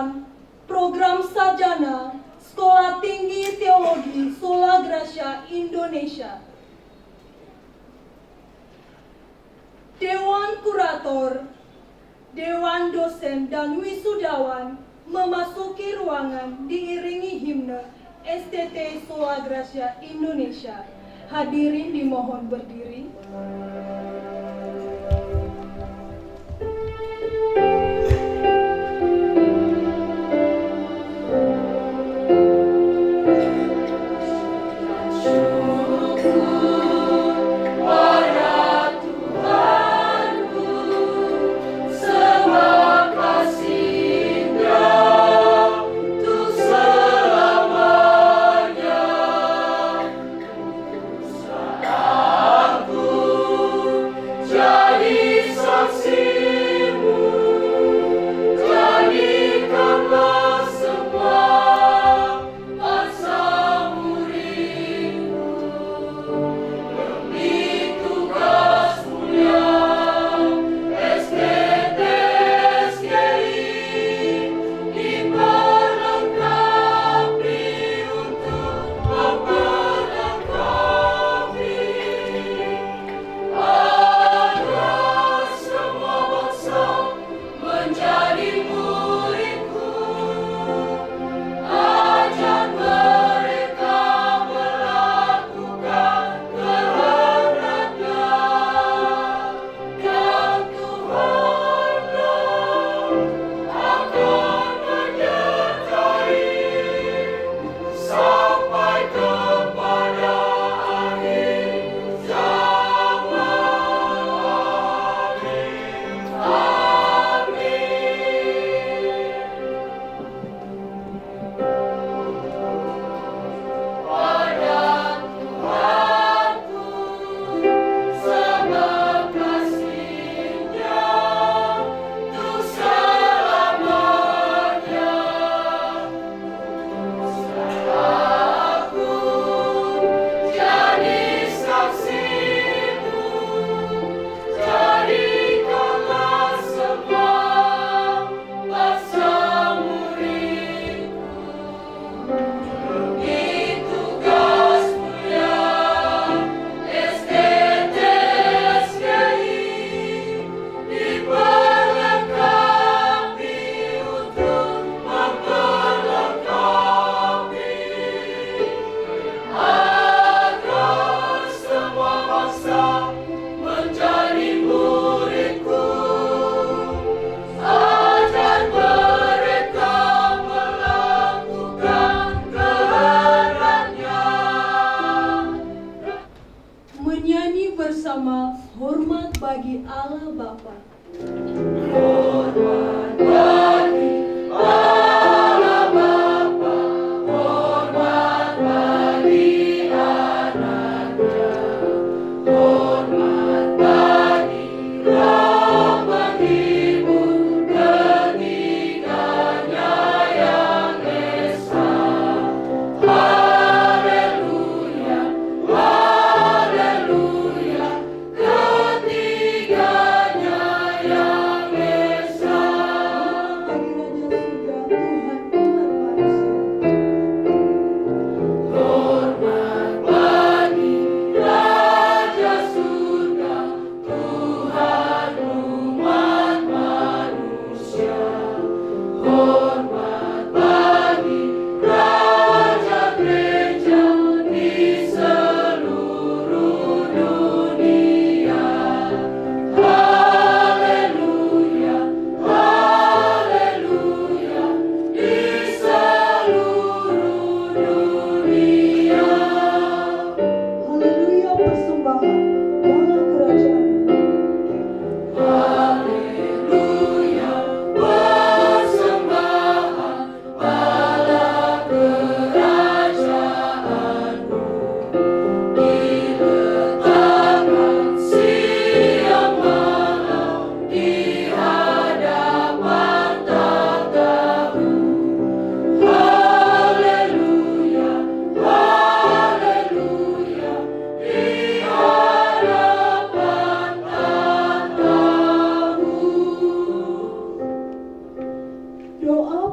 dalam program sarjana Sekolah Tinggi Teologi Sola Gracia Indonesia. Dewan Kurator, Dewan Dosen dan Wisudawan memasuki ruangan diiringi himne STT Sola Gracia Indonesia. Hadirin dimohon berdiri. Aku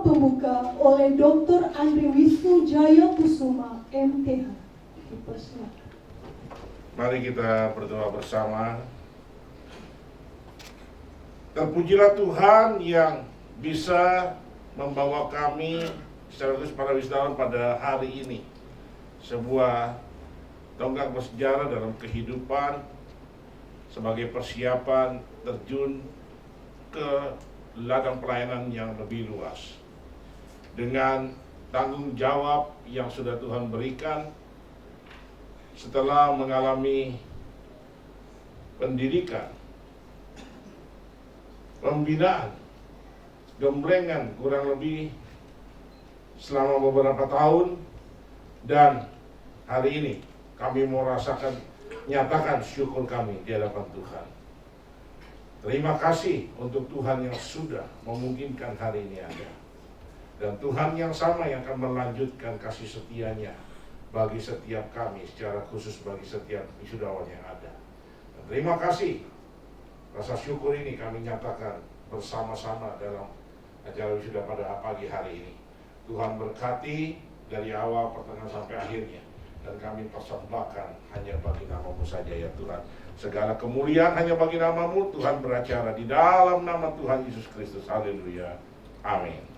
doa pembuka oleh Dr. Andri Wisnu Jaya Kusuma, MTH. Dipersilakan. Mari kita berdoa bersama. Terpujilah Tuhan yang bisa membawa kami secara khusus para wisatawan pada hari ini. Sebuah tonggak bersejarah dalam kehidupan sebagai persiapan terjun ke ladang pelayanan yang lebih luas. Dengan tanggung jawab yang sudah Tuhan berikan setelah mengalami pendidikan, pembinaan, gemblengan kurang lebih selama beberapa tahun, dan hari ini kami mau nyatakan syukur kami di hadapan Tuhan. Terima kasih untuk Tuhan yang sudah memungkinkan hari ini ada. Dan Tuhan yang sama yang akan melanjutkan kasih setia-Nya bagi setiap kami, secara khusus bagi setiap wisudawan yang ada. Dan terima kasih, rasa syukur ini kami nyatakan bersama-sama dalam acara wisuda pada pagi hari ini. Tuhan berkati dari awal, pertengahan sampai akhirnya. Dan kami persembahkan hanya bagi nama-Mu saja ya Tuhan. Segala kemuliaan hanya bagi nama-Mu, Tuhan beracara di dalam nama Tuhan Yesus Kristus. Haleluya. Amin.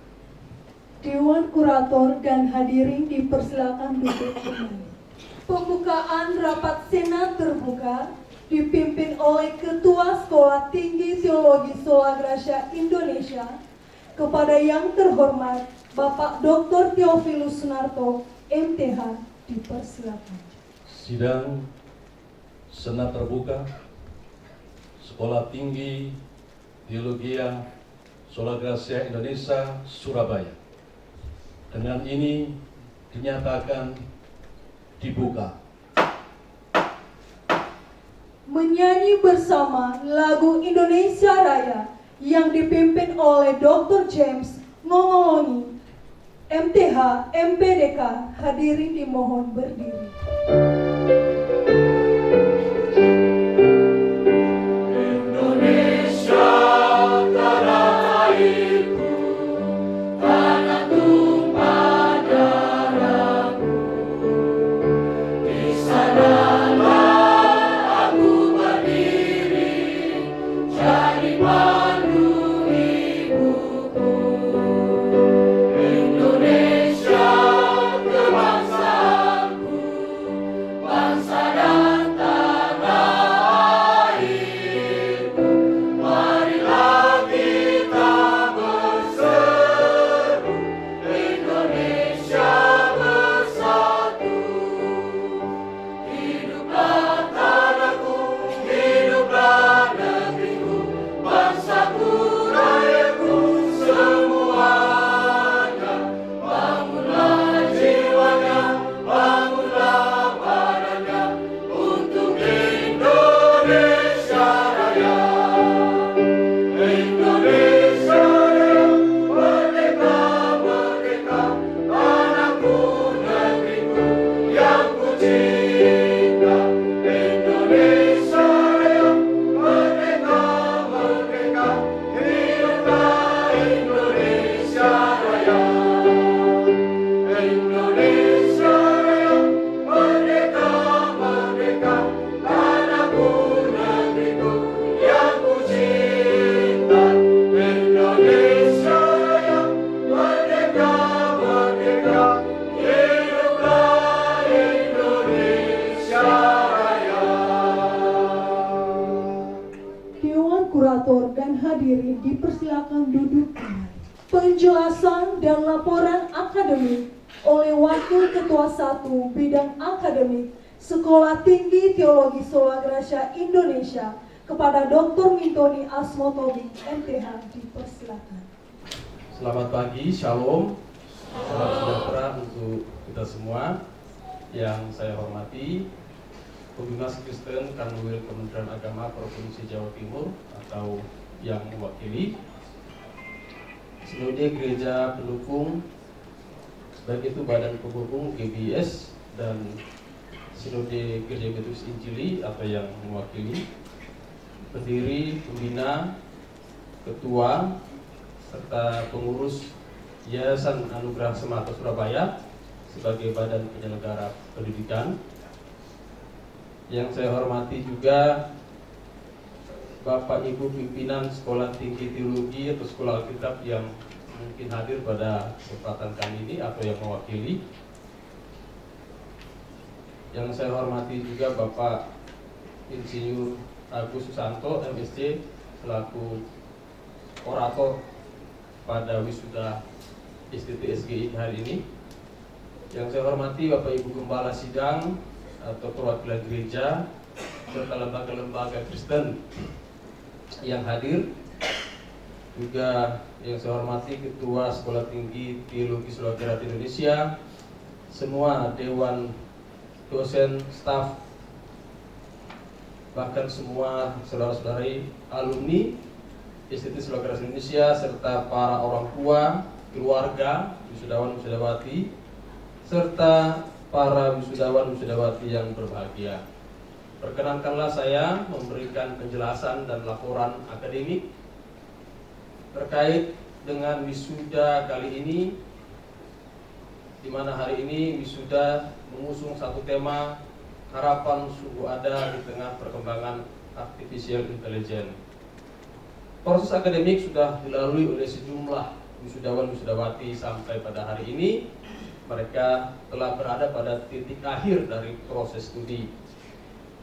Dewan Kurator dan hadirin dipersilakan duduk kembali. Pembukaan rapat Senat terbuka dipimpin oleh Ketua Sekolah Tinggi Teologi Sola Gracia Indonesia, kepada yang terhormat Bapak Dr. Theophilus Sunarto, MTH, dipersilakan. Sidang Senat terbuka Sekolah Tinggi Teologi Sola Gracia Indonesia, Surabaya, dengan ini dinyatakan dibuka. Menyanyi bersama lagu Indonesia Raya yang dipimpin oleh Dr. James Ngongoloni, MTH, MPDK, hadirin dimohon berdiri. Kurator dan hadirin dipersilakan duduk kembali. Penjelasan dan laporan akademik oleh Wakil Ketua 1 Bidang Akademik Sekolah Tinggi Teologi Sola Gracia Indonesia kepada Dr. Mintoni Asmotobi, MTH, dipersilakan. Selamat pagi, Shalom, salam sejahtera untuk kita semua. Yang saya hormati Pembinaan Kristen Kanwil Kementerian Agama Provinsi Jawa Timur atau yang mewakili Sinode Gereja Pendukung, baik itu Badan Penghubung GBS dan Sinode Gereja Betus Injili atau yang mewakili, pendiri, pembina, ketua, serta pengurus Yayasan Anugerah Semata Surabaya sebagai badan penyelenggara pendidikan. Yang saya hormati juga Bapak Ibu pimpinan Sekolah Tinggi Teologi atau Sekolah Alkitab yang mungkin hadir pada kesempatan kali ini atau yang mewakili. Yang saya hormati juga Bapak Insinyur Agus Susanto MSc selaku orator pada wisuda STT-SGI hari ini. Yang saya hormati Bapak Ibu Gembala Sidang atau perwakilan gereja serta lembaga-lembaga Kristen yang hadir. Juga yang saya hormati Ketua Sekolah Tinggi Teologi Sulawesi Indonesia, semua dewan dosen, staf, bahkan semua saudara-saudari alumni STT Sulawesi Indonesia serta para orang tua, keluarga, wisudawan wisudawati serta para wisudawan wisudawati yang berbahagia. Perkenankanlah saya memberikan penjelasan dan laporan akademik terkait dengan wisuda kali ini, di mana hari ini wisuda mengusung satu tema harapan sungguh ada di tengah perkembangan artificial intelligence. Proses akademik sudah dilalui oleh sejumlah wisudawan wisudawati sampai pada hari ini. Mereka telah berada pada titik akhir dari proses studi.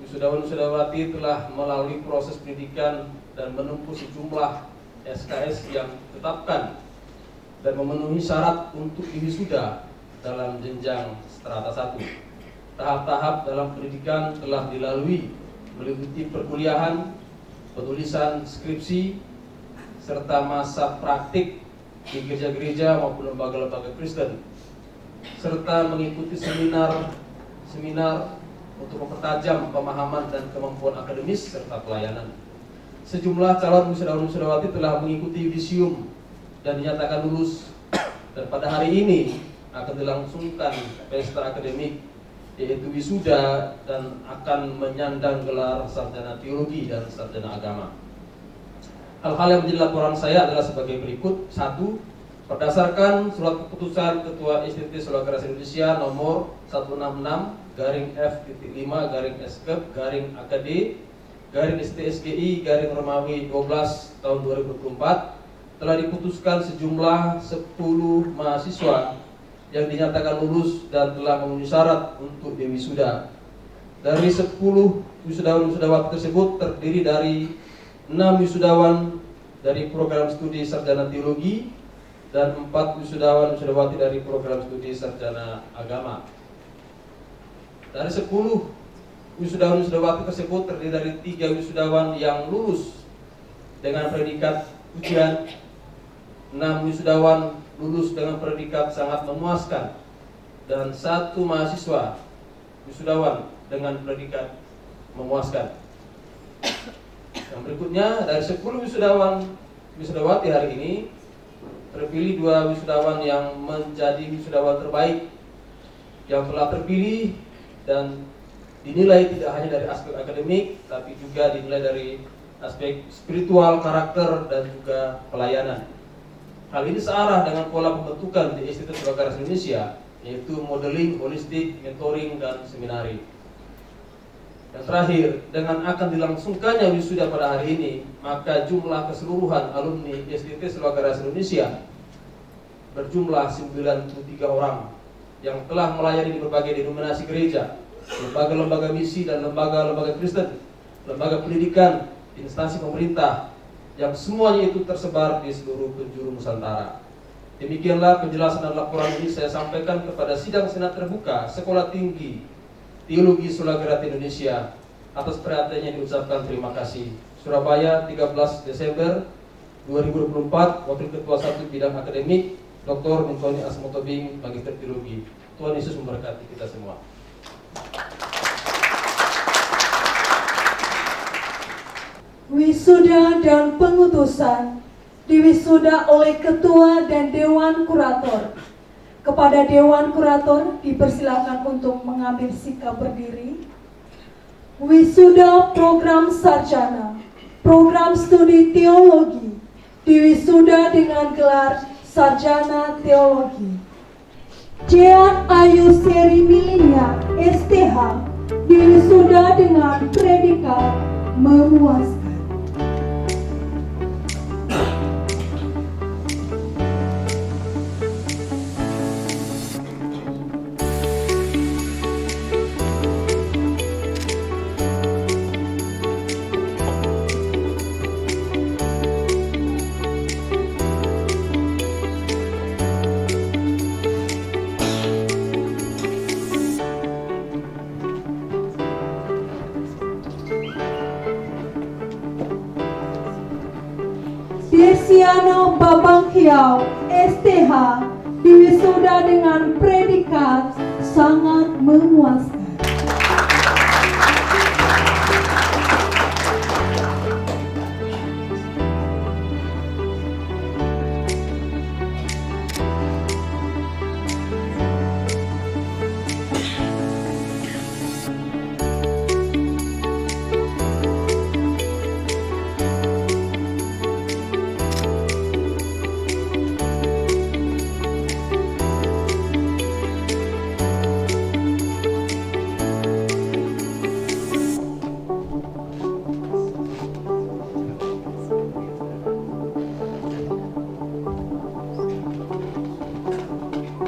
Wisudawan wisudawati telah melalui proses pendidikan dan menempuh sejumlah SKS yang ditetapkan dan memenuhi syarat untuk diwisuda dalam jenjang strata 1. Tahap-tahap dalam pendidikan telah dilalui, meliputi perkuliahan, penulisan skripsi, serta masa praktik di gereja-gereja maupun lembaga-lembaga Kristen, serta mengikuti seminar untuk mempertajam pemahaman dan kemampuan akademis serta pelayanan. Sejumlah calon wisudawan-wisudawati telah mengikuti yudisium dan dinyatakan lulus, dan pada hari ini akan dilangsungkan pesta akademik yaitu wisuda dan akan menyandang gelar sarjana teologi dan sarjana agama. Hal-hal yang menjadi laporan saya adalah sebagai berikut. 1. Berdasarkan surat keputusan Ketua STT Sulawesi Indonesia nomor 166-F5-AKD-STSGI-Romawi 12 tahun 2024 telah diputuskan sejumlah 10 mahasiswa yang dinyatakan lulus dan telah memenuhi syarat untuk diwisuda. Dari 10 wisudawan-wisudawati tersebut terdiri dari 6 wisudawan dari program studi sarjana teologi dan 4 wisudawan-wisudawati dari program studi sarjana agama. Dari 10 wisudawan-wisudawati tersebut terdiri dari 3 wisudawan yang lulus dengan predikat ujian, 6 wisudawan lulus dengan predikat sangat memuaskan, dan 1 mahasiswa wisudawan dengan predikat memuaskan. Yang berikutnya, dari 10 wisudawati hari ini terpilih 2 wisudawan yang menjadi wisudawan terbaik yang telah terpilih dan dinilai tidak hanya dari aspek akademik tapi juga dinilai dari aspek spiritual, karakter, dan juga pelayanan. Hal ini searah dengan pola pembentukan di Institut Sulawesi Indonesia, yaitu modeling, holistik, mentoring, dan seminari. Dan terakhir, dengan akan dilangsungkannya wisuda pada hari ini, maka jumlah keseluruhan alumni STT Sulawesi Indonesia berjumlah 93 orang yang telah melayani di berbagai denominasi gereja, lembaga-lembaga misi dan lembaga-lembaga Kristen, lembaga pendidikan, instansi pemerintah, yang semuanya itu tersebar di seluruh penjuru Nusantara. Demikianlah penjelasan dan laporan ini saya sampaikan kepada sidang senat terbuka Sekolah Tinggi Teologi Sulawesi Indonesia. Atas perhatiannya diucapkan terima kasih. Surabaya, 13 Desember 2024, Wakil Ketua 1 Bidang Akademik, Dr. Mintoni Asmotobing, Magister Teologi. Tuhan Yesus memberkati kita semua. Wisuda dan pengutusan diwisuda oleh Ketua dan Dewan Kurator. Kepada Dewan Kurator dipersilakan untuk mengambil sikap berdiri. Wisuda program sarjana, program studi teologi, diwisuda dengan gelar sarjana teologi. Jean Ayu Seri Milinia, STH, diwisuda dengan predikat memuaskan. Desiano Babang Hiau, STH, diwisuda dengan predikat sangat memuaskan.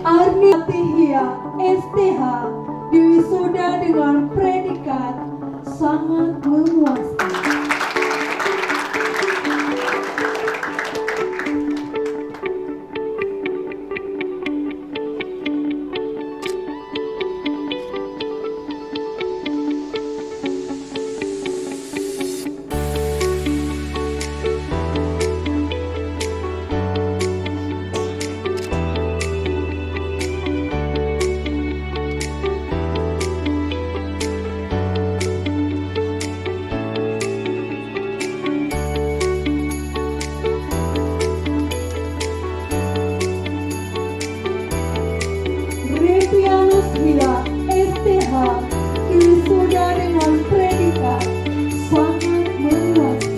Arni Atihia, STH, diwisuda dengan predikat sangat memuaskan. Revianus Hila, STH, diwisuda dengan predikat sangat memuaskan.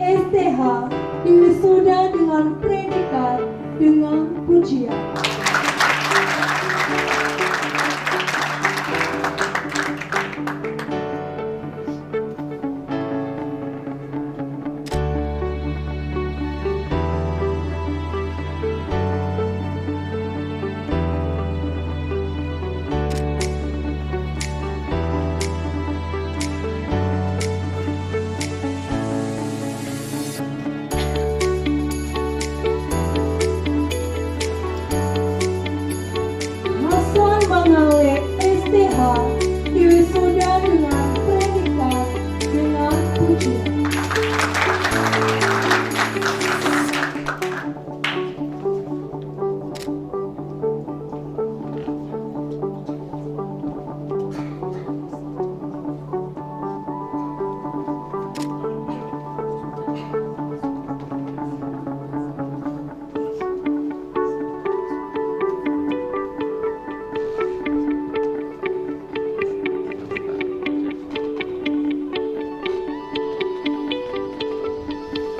STH, diwisuda dengan predikat dengan pujian. Mangale, STH, diwisuda dengan predikat dengan pujian.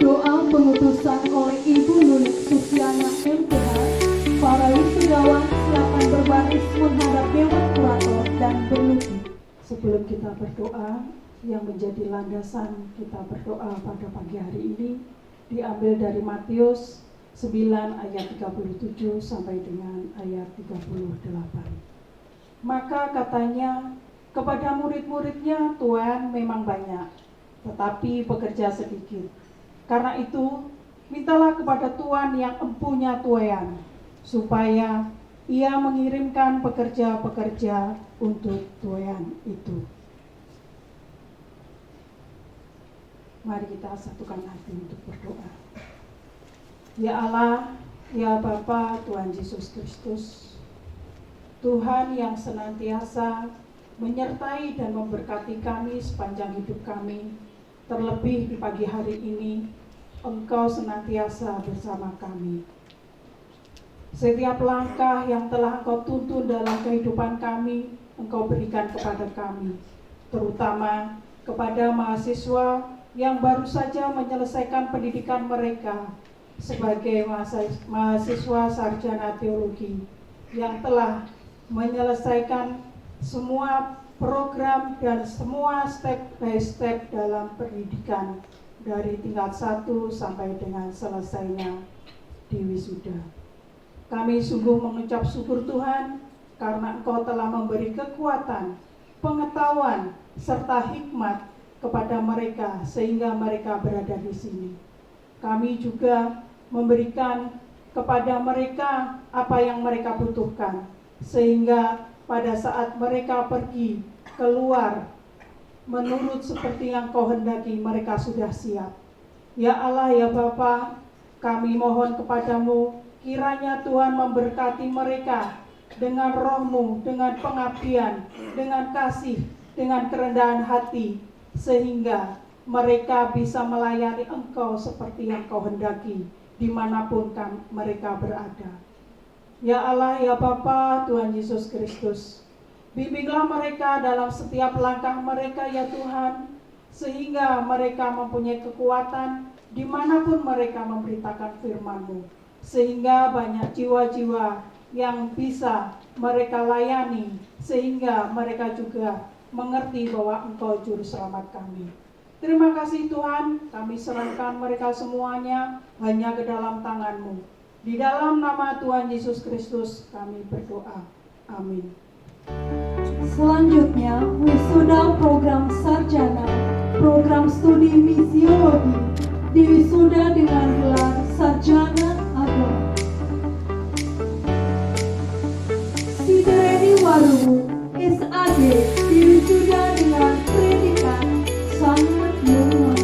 Doa pengutusan oleh Ibu Nunik Susiana MPH, para wisudawan silakan berbaris menghadap Dewan Kurator dan berlutut. Sebelum kita berdoa, yang menjadi landasan kita berdoa pada pagi hari ini diambil dari Matius 9 ayat 37 sampai dengan ayat 38. Maka katanya kepada murid-muridnya, Tuhan memang banyak, tetapi pekerja sedikit. Karena itu, mintalah kepada Tuhan yang empunya tuaian, supaya Ia mengirimkan pekerja-pekerja untuk tuaian itu. Mari kita satukan hati untuk berdoa. Ya Allah, ya Bapa Tuhan Yesus Kristus, Tuhan yang senantiasa menyertai dan memberkati kami sepanjang hidup kami, terlebih di pagi hari ini, Engkau senantiasa bersama kami. Setiap langkah yang telah Engkau tuntun dalam kehidupan kami, Engkau berikan kepada kami, terutama kepada mahasiswa yang baru saja menyelesaikan pendidikan mereka sebagai mahasiswa sarjana teologi yang telah menyelesaikan semua program dan semua step by step dalam pendidikan dari tingkat 1 sampai dengan selesainya di wisuda. Kami sungguh mengucap syukur Tuhan karena Engkau telah memberi kekuatan, pengetahuan, serta hikmat kepada mereka sehingga mereka berada di sini. Kami juga memberikan kepada mereka apa yang mereka butuhkan sehingga pada saat mereka pergi keluar menurut seperti yang Kau hendaki, mereka sudah siap. Ya Allah, ya Bapa, kami mohon kepadamu, kiranya Tuhan memberkati mereka dengan roh-Mu, dengan pengabdian, dengan kasih, dengan kerendahan hati, sehingga mereka bisa melayani Engkau seperti yang Kau hendaki dimanapun mereka berada. Ya Allah, ya Bapa Tuhan Yesus Kristus, bimbinglah mereka dalam setiap langkah mereka ya Tuhan, sehingga mereka mempunyai kekuatan dimanapun mereka memberitakan firman-Mu, sehingga banyak jiwa-jiwa yang bisa mereka layani, sehingga mereka juga mengerti bahwa Engkau juru selamat kami. Terima kasih Tuhan, kami serahkan mereka semuanya hanya ke dalam tangan-Mu. Di dalam nama Tuhan Yesus Kristus kami berdoa. Amin. Selanjutnya, wisuda program sarjana, program studi misiologi, diwisuda dengan gelar sarjana agama. Sidereni Waluwu, SAG, diwisuda dengan predikat sangat luar.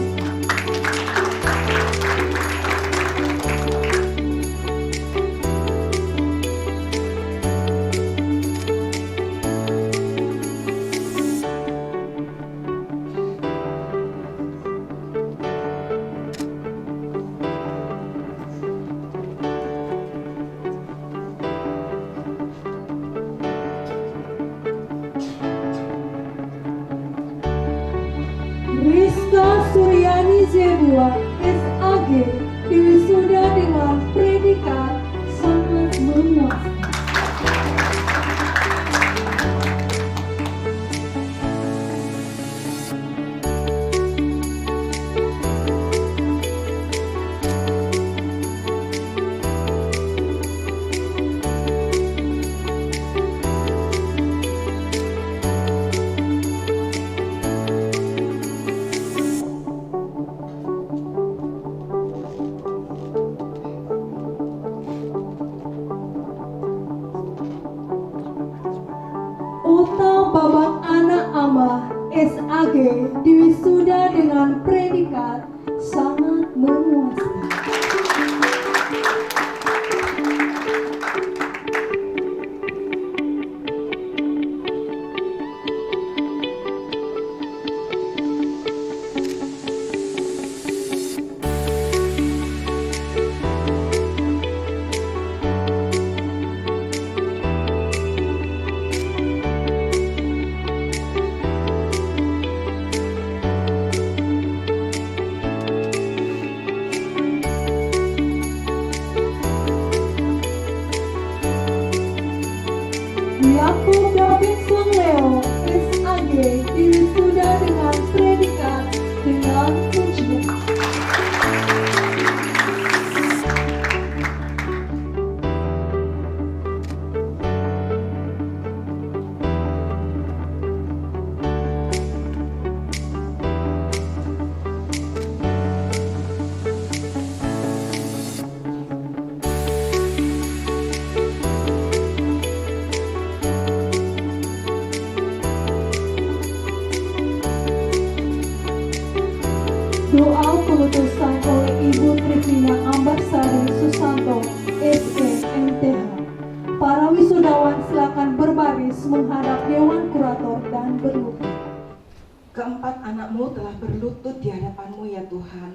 Sebab anak-Mu telah berlutut di hadapan-Mu ya Tuhan.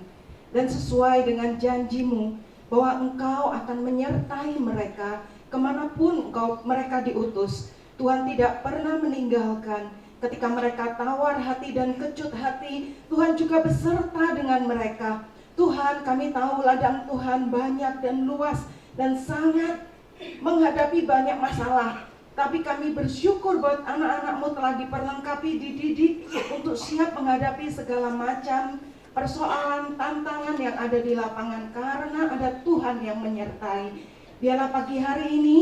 Dan sesuai dengan janji-Mu bahwa Engkau akan menyertai mereka kemanapun mereka diutus. Tuhan tidak pernah meninggalkan. Ketika mereka tawar hati dan kecut hati, Tuhan juga beserta dengan mereka. Tuhan, kami tahu ladang Tuhan banyak dan luas dan sangat menghadapi banyak masalah. Tapi kami bersyukur buat anak-anak-Mu telah diperlengkapi, dididik untuk siap menghadapi segala macam persoalan, tantangan yang ada di lapangan karena ada Tuhan yang menyertai. Biarlah pagi hari ini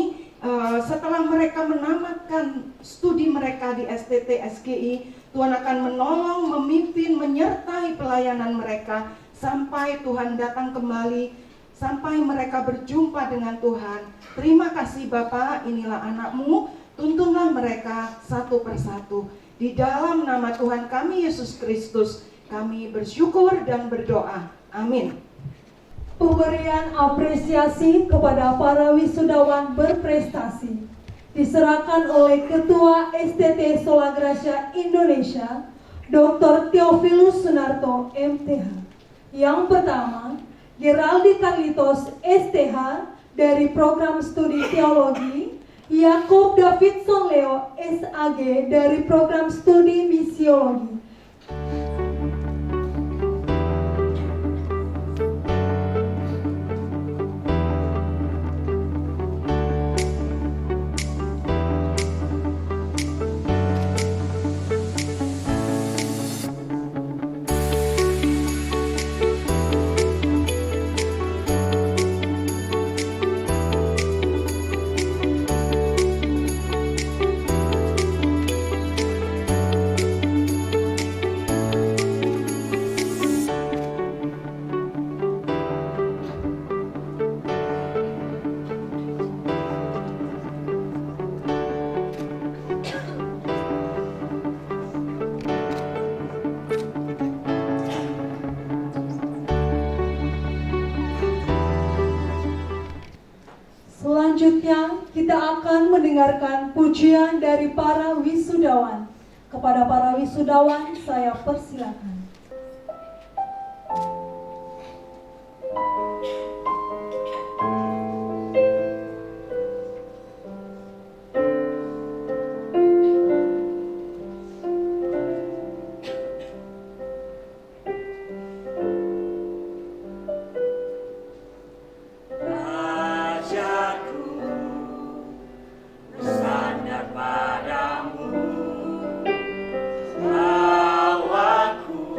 setelah mereka menamatkan studi mereka di STT SGI, Tuhan akan menolong, memimpin, menyertai pelayanan mereka sampai Tuhan datang kembali, sampai mereka berjumpa dengan Tuhan. Terima kasih Bapa, inilah anak-Mu, tuntunlah mereka satu persatu. Di dalam nama Tuhan kami Yesus Kristus, kami bersyukur dan berdoa. Amin. Pemberian apresiasi kepada para wisudawan berprestasi diserahkan oleh Ketua STT Sola Gracia Indonesia, Dr. Theophilus Sunarto, MTH. Yang pertama, Geraldi Carlitos, STH, dari Program Studi Teologi, Yakob Davidson Leo, SAG, dari Program Studi Misiologi. Selanjutnya kita akan mendengarkan pujian dari para wisudawan. Kepada para wisudawan saya persilakan. Padamu, bawaku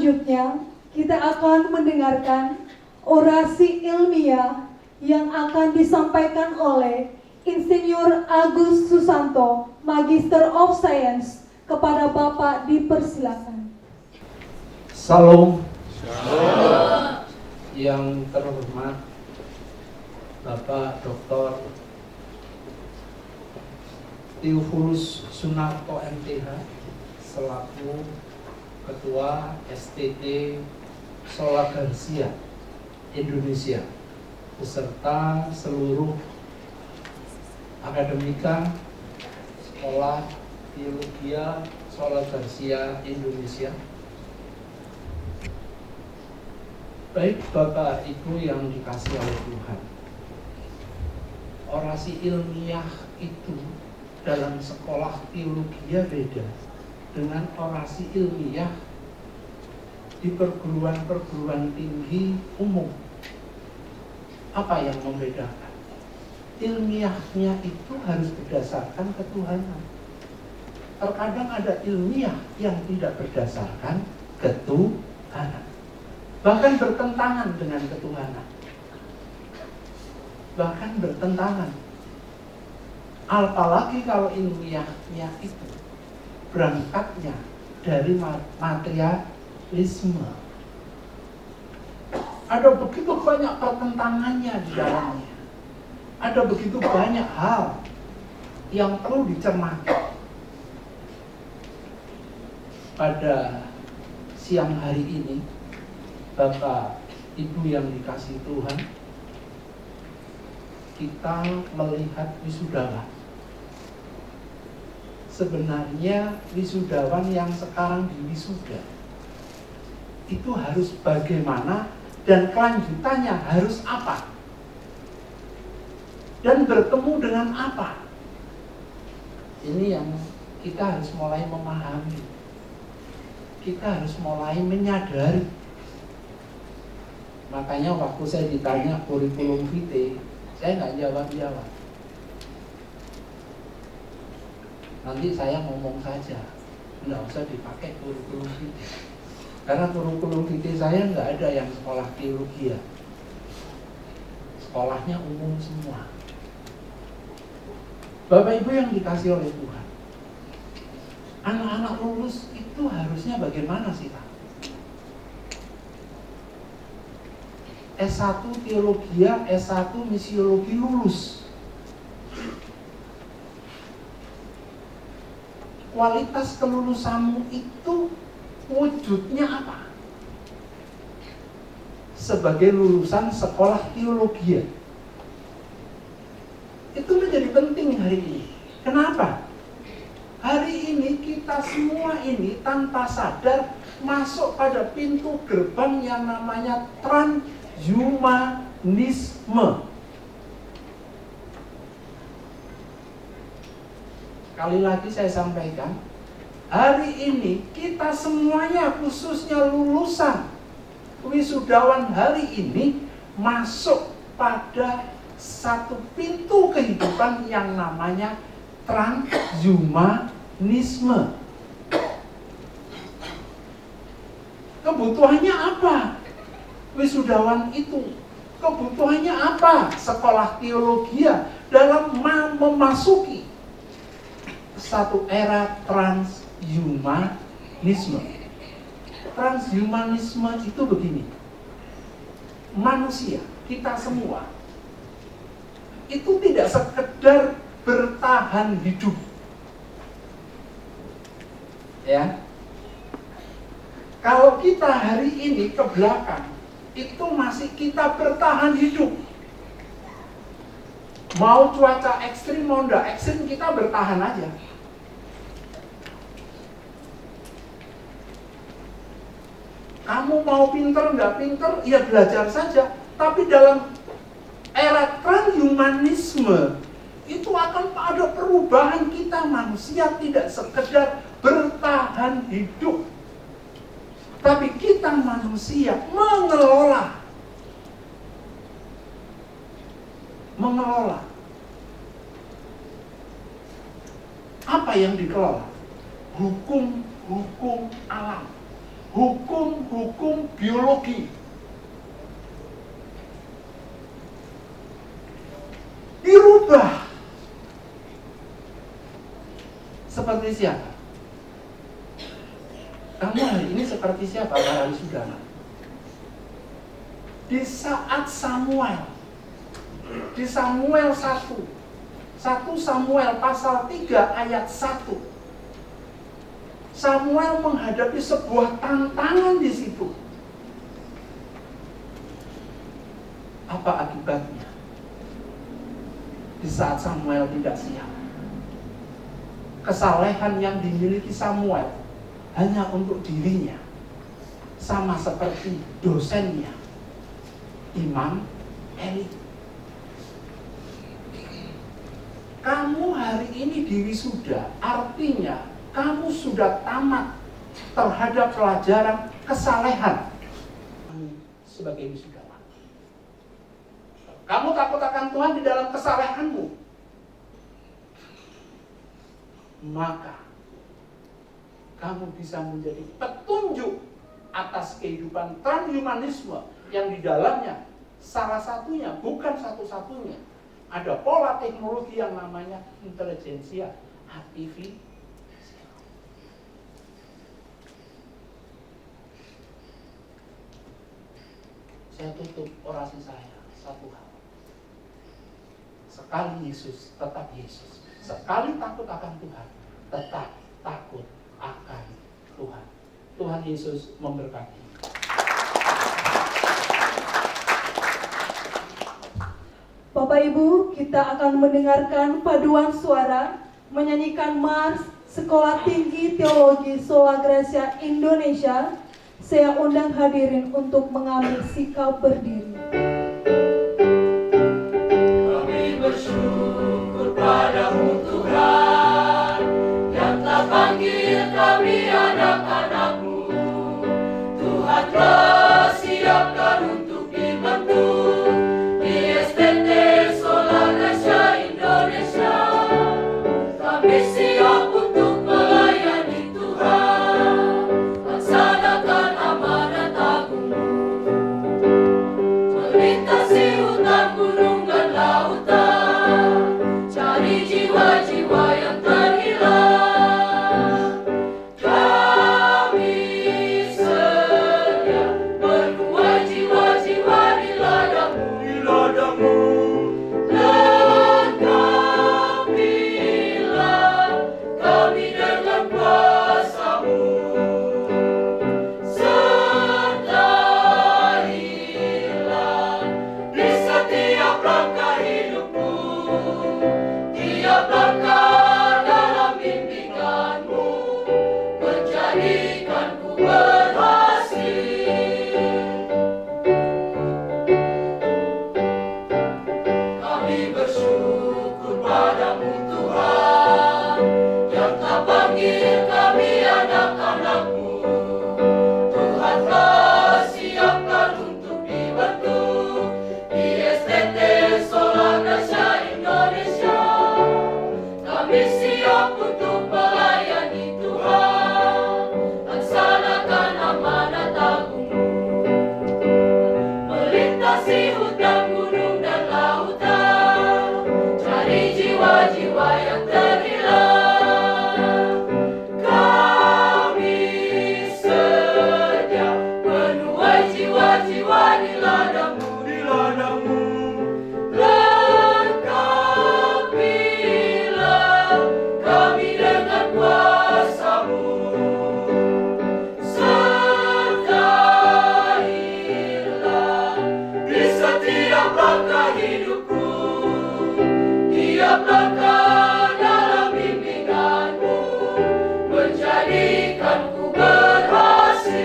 Selanjutnya, kita akan mendengarkan orasi ilmiah yang akan disampaikan oleh Insinyur Agus Susanto, Magister of Science. Kepada Bapak dipersilakan. Salam. Yang terhormat Bapak Dr. Theophilus Sunarto MTH selaku Ketua STT Sola Garcia Indonesia beserta seluruh akademika Sekolah Teologia Sola Garcia Indonesia. Baik Bapak Ibu yang dikasihi oleh Tuhan, orasi ilmiah itu dalam sekolah teologia beda dengan orasi ilmiah di perguruan-perguruan tinggi umum. Apa yang membedakan? Ilmiahnya itu harus berdasarkan ketuhanan. Terkadang ada ilmiah yang tidak berdasarkan ketuhanan, bahkan bertentangan dengan ketuhanan, bahkan bertentangan. Apalagi kalau ilmiahnya itu berangkatnya dari materialisme. Ada begitu banyak pertentangannya di dalamnya. Ada begitu banyak hal yang perlu dicermati. Pada siang hari ini, Bapak Ibu yang dikasihi Tuhan, kita melihat wisudawan. Sebenarnya wisudawan yang sekarang diwisuda itu harus bagaimana dan kelanjutannya harus apa, dan bertemu dengan apa. Ini yang kita harus mulai memahami, kita harus mulai menyadari. Makanya waktu saya ditanya kurikulum vitae, saya nggak jawab-jawab. Nanti saya ngomong saja, nggak usah dipakai kurikulum vitae. Karena kurikulum vitae saya nggak ada yang sekolah teologi ya. Sekolahnya umum semua. Bapak Ibu yang dikasihi oleh Tuhan, anak-anak lulus itu harusnya bagaimana sih Pak? S1 teologia, S1 misiologi lulus. Kualitas kelulusanmu itu wujudnya apa? Sebagai lulusan sekolah teologi. Itu menjadi penting hari ini. Kenapa? Hari ini kita semua ini tanpa sadar masuk pada pintu gerbang yang namanya transhumanisme. Kali lagi saya sampaikan, hari ini kita semuanya khususnya lulusan wisudawan hari ini masuk pada satu pintu kehidupan yang namanya transhumanisme. Kebutuhannya apa? Wisudawan itu kebutuhannya apa? Sekolah teologi dalam memasuki satu era transhumanisme. Transhumanisme itu begini. Manusia, kita semua itu tidak sekedar bertahan hidup. Ya. Kalau kita hari ini ke belakang, itu masih kita bertahan hidup. Mau cuaca ekstrim, mau enggak ekstrim, kita bertahan aja. Kamu mau pinter, enggak pinter, ya belajar saja. Tapi dalam era transhumanisme, itu akan ada perubahan. Kita manusia tidak sekedar bertahan hidup, tapi kita manusia mengelola apa yang dikelola? Hukum alam. hukum-hukum biologi. Dirubah. Seperti siapa? Kamu hari ini seperti siapa, para saudara? Di saat Samuel, di Samuel 1 Samuel pasal 3 ayat 1, Samuel menghadapi sebuah tantangan di situ. Apa akibatnya? Di saat Samuel tidak siap, kesalehan yang dimiliki Samuel hanya untuk dirinya, sama seperti dosennya, Imam Eli. Kamu hari ini diwisuda, artinya kamu sudah tamat terhadap pelajaran kesalehan. Kamu sebagai wisudawan, kamu takut akan Tuhan di dalam kesalehanmu, maka kamu bisa menjadi petunjuk atas kehidupan transhumanisme yang di dalamnya salah satunya, bukan satu-satunya, ada pola teknologi yang namanya intelijensia artifisial. Saya tutup orasi saya satu hal. Sekali Yesus, tetap Yesus. Sekali takut akan Tuhan, tetap takut akan Tuhan. Tuhan Yesus memberkati. Bapak Ibu, kita akan mendengarkan paduan suara menyanyikan Mars Sekolah Tinggi Teologi Sola Gracia Indonesia. Saya undang hadirin untuk mengambil sikap berdiri. Kami bersyukur padamu Tuhan, yang telah panggil kami anak-anak-Mu. Tuhan telah siapkan untuk dibentuk di STT Sola Gracia Indonesia. Kami siap untuk melayani Tuhan, laksanakan amanat agung-Mu, melintasi hutan, gunung, dan lautan, cari jiwa-jiwa yang terhilang. Kami sedia menuai jiwa-jiwa di ladang-Mu, lengkapilah kami dengan kuasa-Mu. Sertailah di setiap langkah hidupku, tiap langkah dalam bimbingan-Mu, menjadikanku berhasil. Kami bersyukur padamu Tuhan, yang telah panggil kami anak-anak-Mu. Tuhan telah siapkan untuk dibentuk di STT Sola Gracia Indonesia. Kami siap untuk melayani Tuhan, laksanakan amanat agung-Mu, melintasi hutan, gunung, dan lautan, cari jiwa-jiwa yang terhilang. Kami sedia menuai jiwa-jiwa di ladang-Mu, lengkapilah kami dengan kuasa-Mu. Sertailah di setiap langkah hidupku, tiap langkah dalam bimbingan-Mu, menjadikanku berhasil.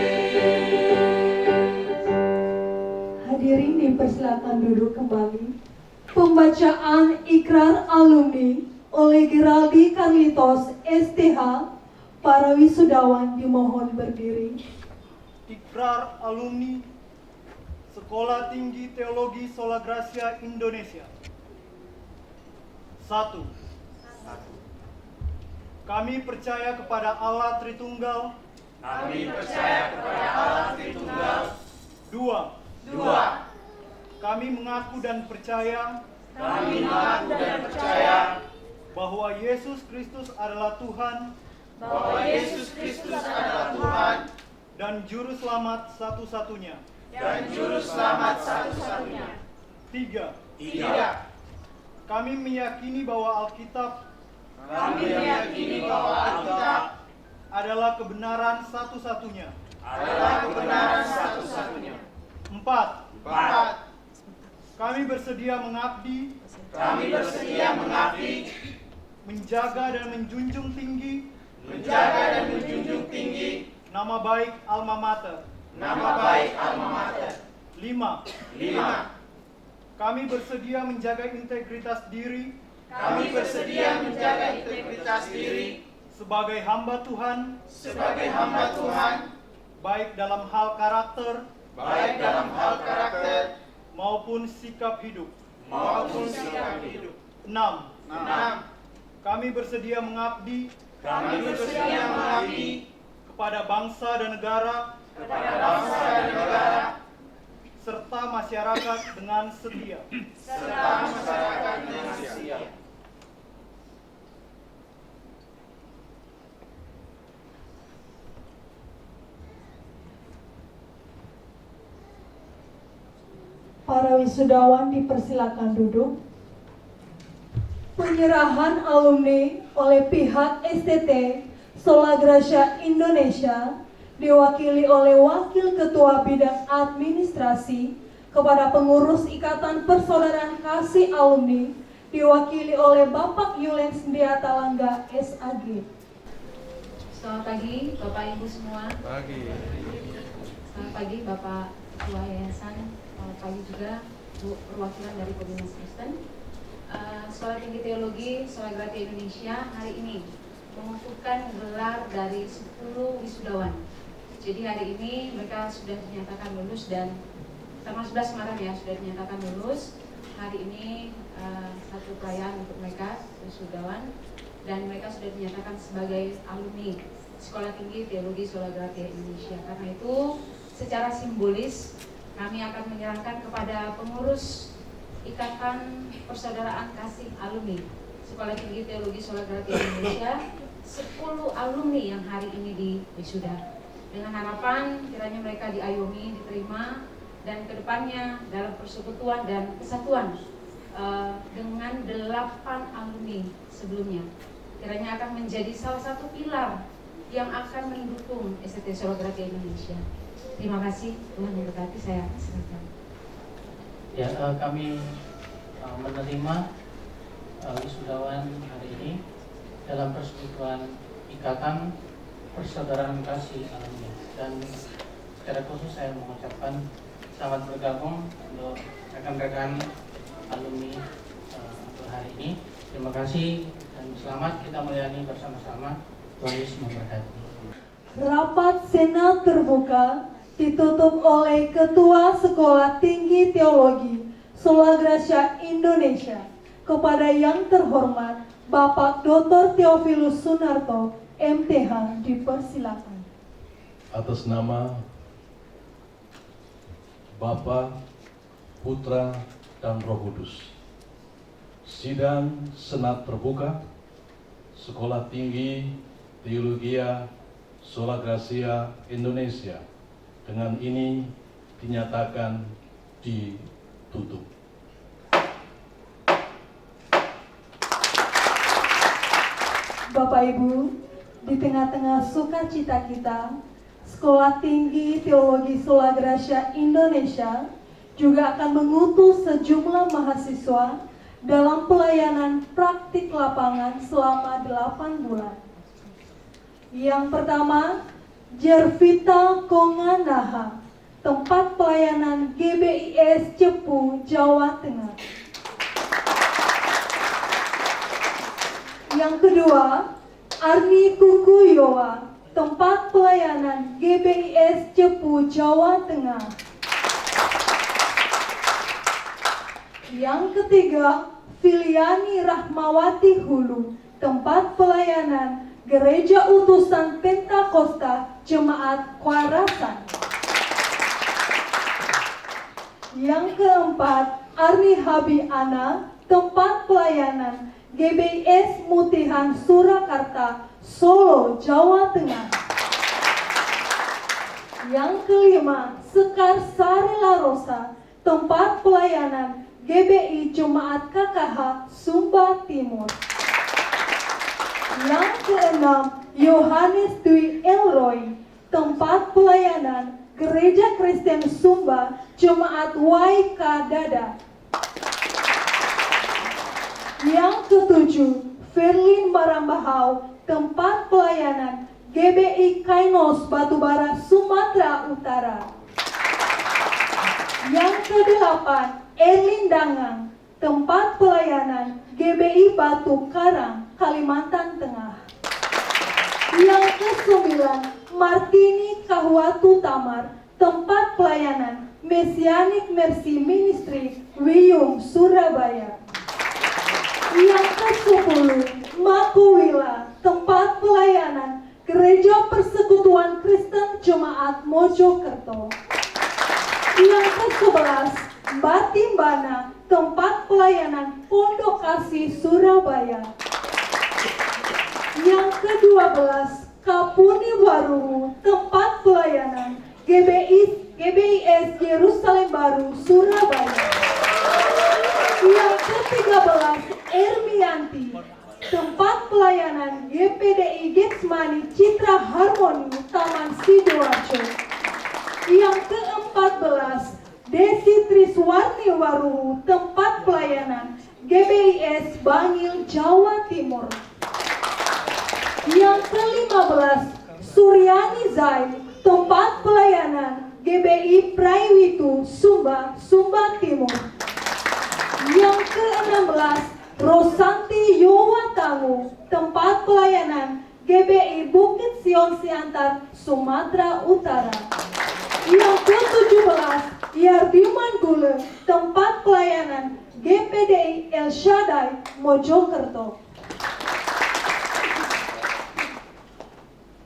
Hadirin dipersilakan duduk kembali. Pembacaan ikrar alumni oleh Geraldi Carlitos STH. Para wisudawan dimohon berdiri. Ikrar alumni Sekolah Tinggi Teologi Sola Gracia Indonesia. 1. Kami percaya kepada Allah Tritunggal, Kami percaya kepada Allah Tritunggal. 2. Kami mengaku dan percaya bahwa Yesus Kristus adalah Tuhan dan Juru Selamat satu-satunya. 3. Kami meyakini bahwa Alkitab adalah kebenaran satu-satunya. 4. Kami bersedia mengabdi, menjaga dan menjunjung tinggi nama baik Alma Mater. 5. Kami bersedia menjaga integritas diri sebagai hamba Tuhan, baik dalam hal karakter maupun sikap hidup. 6. Kami bersedia mengabdi kepada bangsa dan negara serta masyarakat dengan setia. Para wisudawan dipersilakan duduk. Penyerahan alumni oleh pihak STT Sola Gracia Indonesia diwakili oleh Wakil Ketua Bidang Administrasi kepada pengurus Ikatan Persaudaraan Kasih Alumni diwakili oleh Bapak Yulen Sendiata Langga SAG. Selamat pagi Bapak Ibu semua. Selamat pagi Bapak Ketua Yayasan. Selamat pagi juga Bu perwakilan dari Komunitas Kristen. Sekolah Tinggi Teologi Sola Gratia Indonesia hari ini mengukuhkan gelar dari 10 wisudawan. Jadi hari ini mereka sudah dinyatakan lulus dan tanggal 11 kemarin ya sudah dinyatakan lulus. Hari ini satu perayaan untuk mereka wisudawan dan mereka sudah dinyatakan sebagai alumni Sekolah Tinggi Teologi Sola Gratia Indonesia. Karena itu secara simbolis kami akan menyerahkan kepada pengurus Ikatan Persaudaraan Kasih Alumni Sekolah Tinggi Teologi Sola Gratia Indonesia 10 alumni yang hari ini di wisuda. Dengan harapan kiranya mereka diayomi, diterima, dan kedepannya dalam persekutuan dan kesatuan dengan 8 alumni sebelumnya. Kiranya akan menjadi salah satu pilar yang akan mendukung STT Sola Gratia Indonesia. Terima kasih, Tuhan memberkati. Saya silakan. Ya, kami menerima wisudawan hari ini dalam persekutuan Ikatan Persaudaraan Kasih Alumni, dan secara khusus saya mengucapkan selamat bergabung untuk rekan-rekan alumni untuk hari ini. Terima kasih dan selamat kita melayani bersama-sama. Tuhan Yesus memberkati. Rapat Senat terbuka ditutup oleh Ketua Sekolah Tinggi Teologi Sola Gracia Indonesia. Kepada yang terhormat Bapak Dr. Theophilus Sunarto, MTH, dipersilakan. Atas nama Bapa, Putra, dan Roh Kudus, sidang Senat terbuka Sekolah Tinggi Teologi Sola Gracia Indonesia dengan ini dinyatakan ditutup. Bapak Ibu, di tengah-tengah sukacita kita, Sekolah Tinggi Teologi Sola Gracia Indonesia juga akan mengutus sejumlah mahasiswa dalam pelayanan praktik lapangan selama 8 bulan. Yang pertama, Jervita Konganaha, tempat pelayanan GBIS Cepu, Jawa Tengah. Yang kedua, Arni Kukuyowa, tempat pelayanan GBIS Cepu, Jawa Tengah. Yang ketiga, Filiani Rahmawati Hulu, tempat pelayanan Gereja Utusan Pentakosta Jemaat Kwarasan. Yang keempat, Arni Habi Ana, tempat pelayanan GBIS Mutihan Surakarta, Solo, Jawa Tengah. Yang kelima, Sekar Sari Larosa, tempat pelayanan GBI Jemaat KKH Sumba Timur. Yang keenam, Yohanes Dwi Elroy, tempat pelayanan Gereja Kristen Sumba Jemaat YK Dada. Yang ketujuh, Verlin Barambahau, tempat pelayanan GBI Kainos Batubara Sumatera Utara. Yang kedelapan, Erlin Dangang, tempat pelayanan GBI Batu Karang, Kalimantan Tengah. Yang kesembilan, Martini Kahwatu Tamar, tempat pelayanan Messianic Mercy Ministry, Wiyung, Surabaya. Yang ke-10, Makuwila, tempat pelayanan Gereja Persekutuan Kristen Jemaat Mojokerto. Yang ke-11, Batimbana, tempat pelayanan Pondok Kasih, Surabaya. Yang ke-12, Kapuni Baru, tempat pelayanan GBIS Yerusalem Baru, Surabaya. Yang ke-13, Ermianti, tempat pelayanan GPDI Getsmani Citra Harmoni, Taman Sidoarjo. Yang ke-14, Desi Triswarni Waruhu, tempat pelayanan GBIS Bangil, Jawa Timur. Yang ke-15, Suryani Zai, tempat pelayanan GBI Praiwitu Sumba, Sumba Timur. Yang ke-16, Rosanti Yowatangu, tempat pelayanan GBI Bukit Sion Siantar, Sumatera Utara. Yang ke-17, Yardiman Gule, tempat pelayanan GPDI El Shaddai, Mojokerto.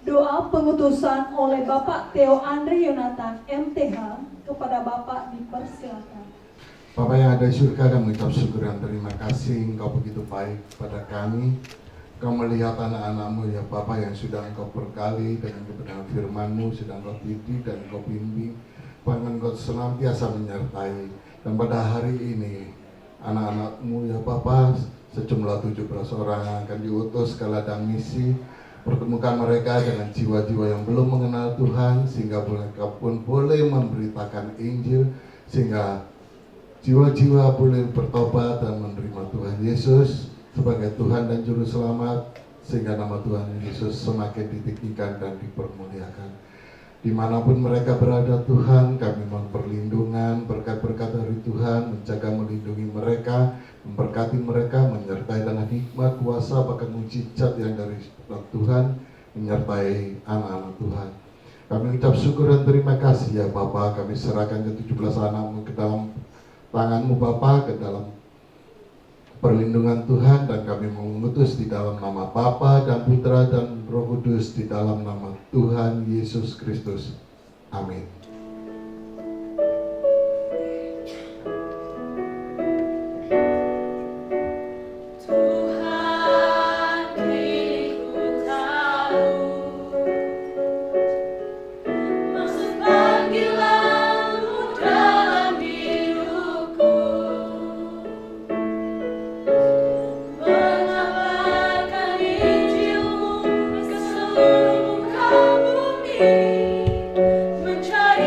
Doa pengutusan oleh Bapak Theo Andri Yonatan, MTH, kepada Bapak dipersilakan. Bapak yang ada di surga, kami mengucap syukur dan terima kasih Engkau begitu baik kepada kami. Engkau melihat anak-anak-Mu ya Bapak yang sudah Engkau berkali dengan kebenaran firman-Mu, sudah Engkau didik dan Engkau bimbing. Bahkan Engkau senantiasa menyertai. Dan pada hari ini anak-anak-Mu ya Bapak sejumlah 17 orang akan diutus ke ladang misi. Pertemukan mereka dengan jiwa-jiwa yang belum mengenal Tuhan, sehingga mereka pun boleh memberitakan Injil, sehingga jiwa-jiwa boleh bertobat dan menerima Tuhan Yesus sebagai Tuhan dan Juru Selamat, sehingga nama Tuhan Yesus semakin ditinggikan dan dipermuliakan. Dimanapun mereka berada Tuhan, kami mohon perlindungan, berkat-berkat dari Tuhan, menjaga melindungi mereka, memberkati mereka, menyertai dengan hikmat, kuasa, bahkan mujizat yang dari Tuhan, menyertai anak-anak Tuhan. Kami ucap syukur dan terima kasih ya Bapa, kami serahkan ke-17 anak-Mu ke dalam tangan-Mu Bapa, ke dalam perlindungan Tuhan, dan kami mengutus di dalam nama Bapa dan Putra dan Roh Kudus, di dalam nama Tuhan Yesus Kristus. Amin. Mencari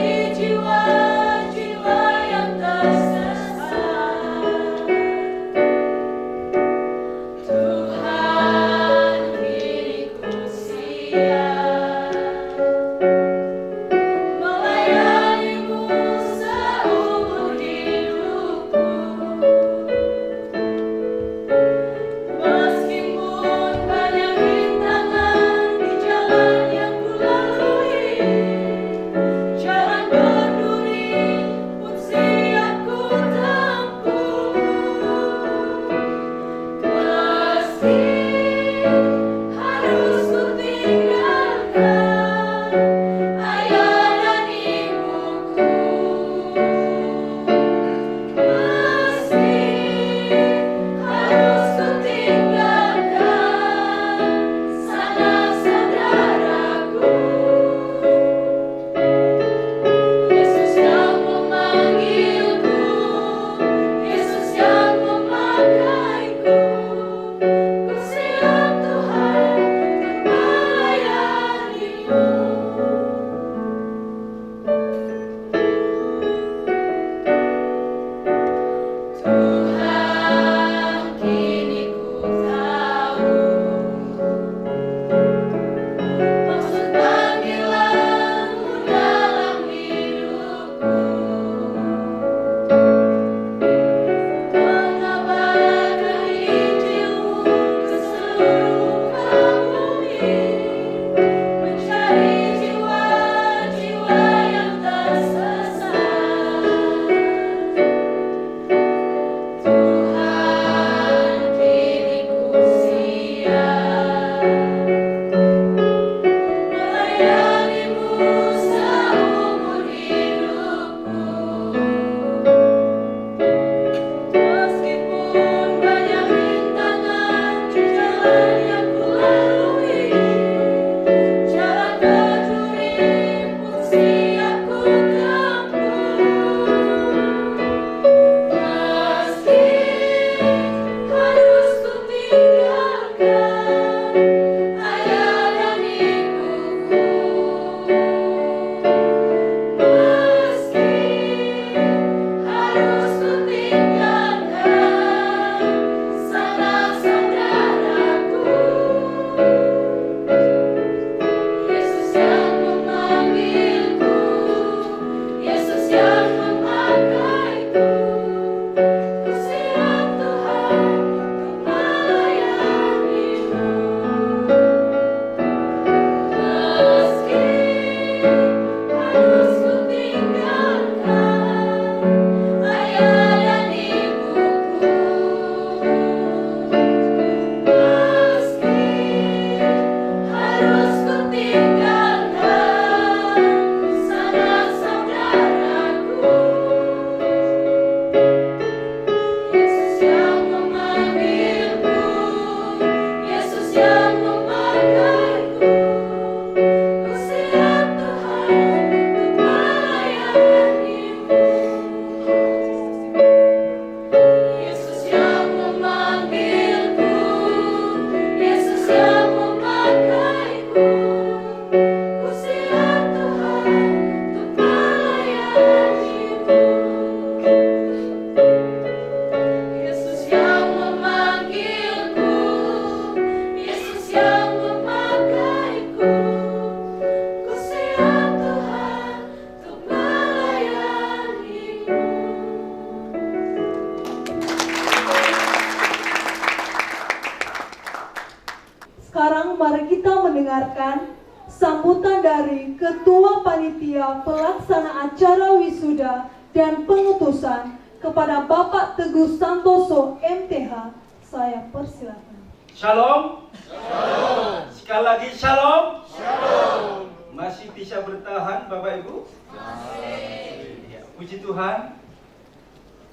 Sekarang mari kita mendengarkan sambutan dari Ketua Panitia Pelaksana Acara Wisuda dan Pengutusan kepada Bapak Teguh Santoso MTH. Saya persilakan. Shalom. Shalom. Sekali lagi shalom. Shalom. Masih bisa bertahan Bapak Ibu? Masih. Ya, puji Tuhan.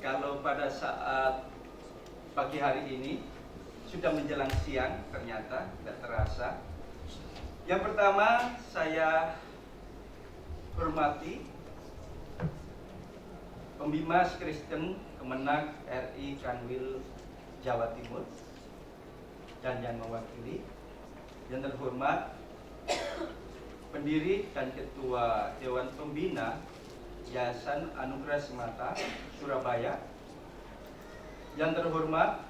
Kalau pada saat pagi hari ini sudah menjelang siang, ternyata tidak terasa. Yang pertama saya hormati Pembimas Kristen Kemenag RI Kanwil Jawa Timur dan yang mewakili. Yang terhormat pendiri dan ketua Dewan Pembina Yayasan Anugerah Semata Surabaya. Yang terhormat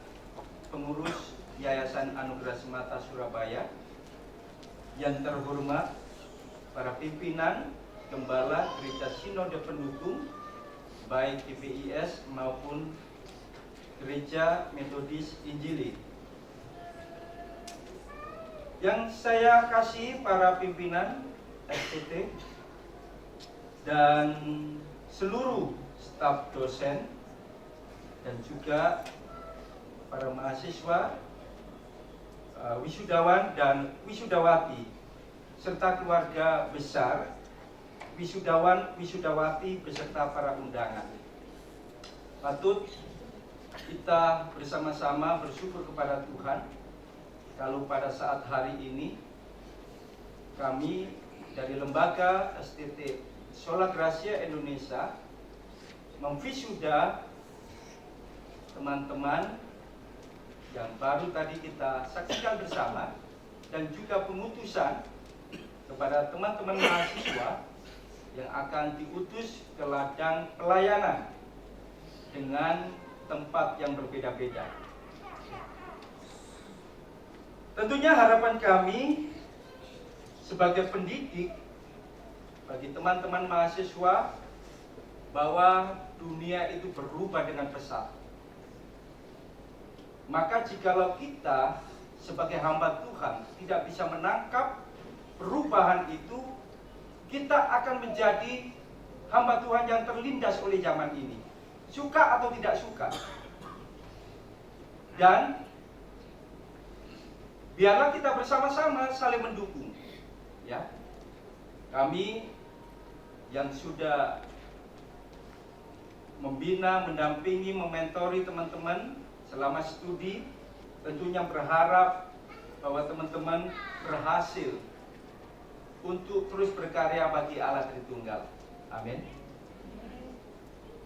pengurus Yayasan Anugerah Semata Surabaya. Yang terhormat para pimpinan Gembala Gereja Sinode Pendukung baik GPIS maupun Gereja Metodis Injili. Yang saya kasih para pimpinan STT dan seluruh staf dosen dan juga para mahasiswa, wisudawan dan wisudawati serta keluarga besar wisudawan, wisudawati beserta para undangan. Patut kita bersama-sama bersyukur kepada Tuhan kalau pada saat hari ini kami dari lembaga STT Sola Gracia Indonesia memvisuda teman-teman yang baru tadi kita saksikan bersama dan juga pengutusan kepada teman-teman mahasiswa yang akan diutus ke ladang pelayanan dengan tempat yang berbeda-beda. Tentunya harapan kami sebagai pendidik bagi teman-teman mahasiswa bahwa dunia itu berubah dengan pesat. Maka jikalau kita sebagai hamba Tuhan tidak bisa menangkap perubahan itu, kita akan menjadi hamba Tuhan yang terlindas oleh zaman ini, suka atau tidak suka. Dan biarlah kita bersama-sama saling mendukung. Ya, kami yang sudah membina, mendampingi, mementori teman-teman selama studi, tentunya berharap bahwa teman-teman berhasil untuk terus berkarya bagi Allah Tritunggal. Amin.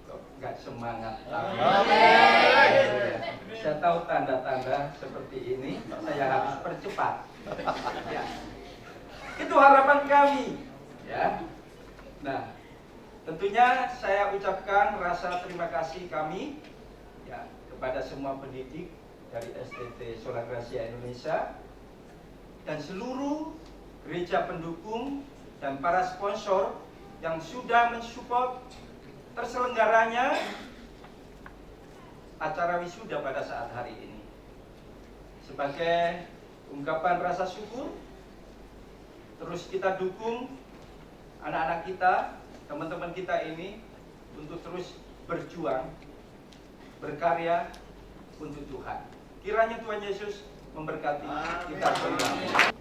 Kok nggak semangat? Amin. Saya tahu tanda-tanda seperti ini, saya harus percepat. Ya. Itu harapan kami. Ya. Nah, tentunya saya ucapkan rasa terima kasih kami ya kepada semua pendidik dari STT Sola Gracia Indonesia dan seluruh gereja pendukung dan para sponsor yang sudah mensupport terselenggaranya acara wisuda pada saat hari ini. Sebagai ungkapan rasa syukur, terus kita dukung anak-anak kita, teman-teman kita ini untuk terus berjuang, berkarya untuk Tuhan. Kiranya Tuhan Yesus memberkati kita semua.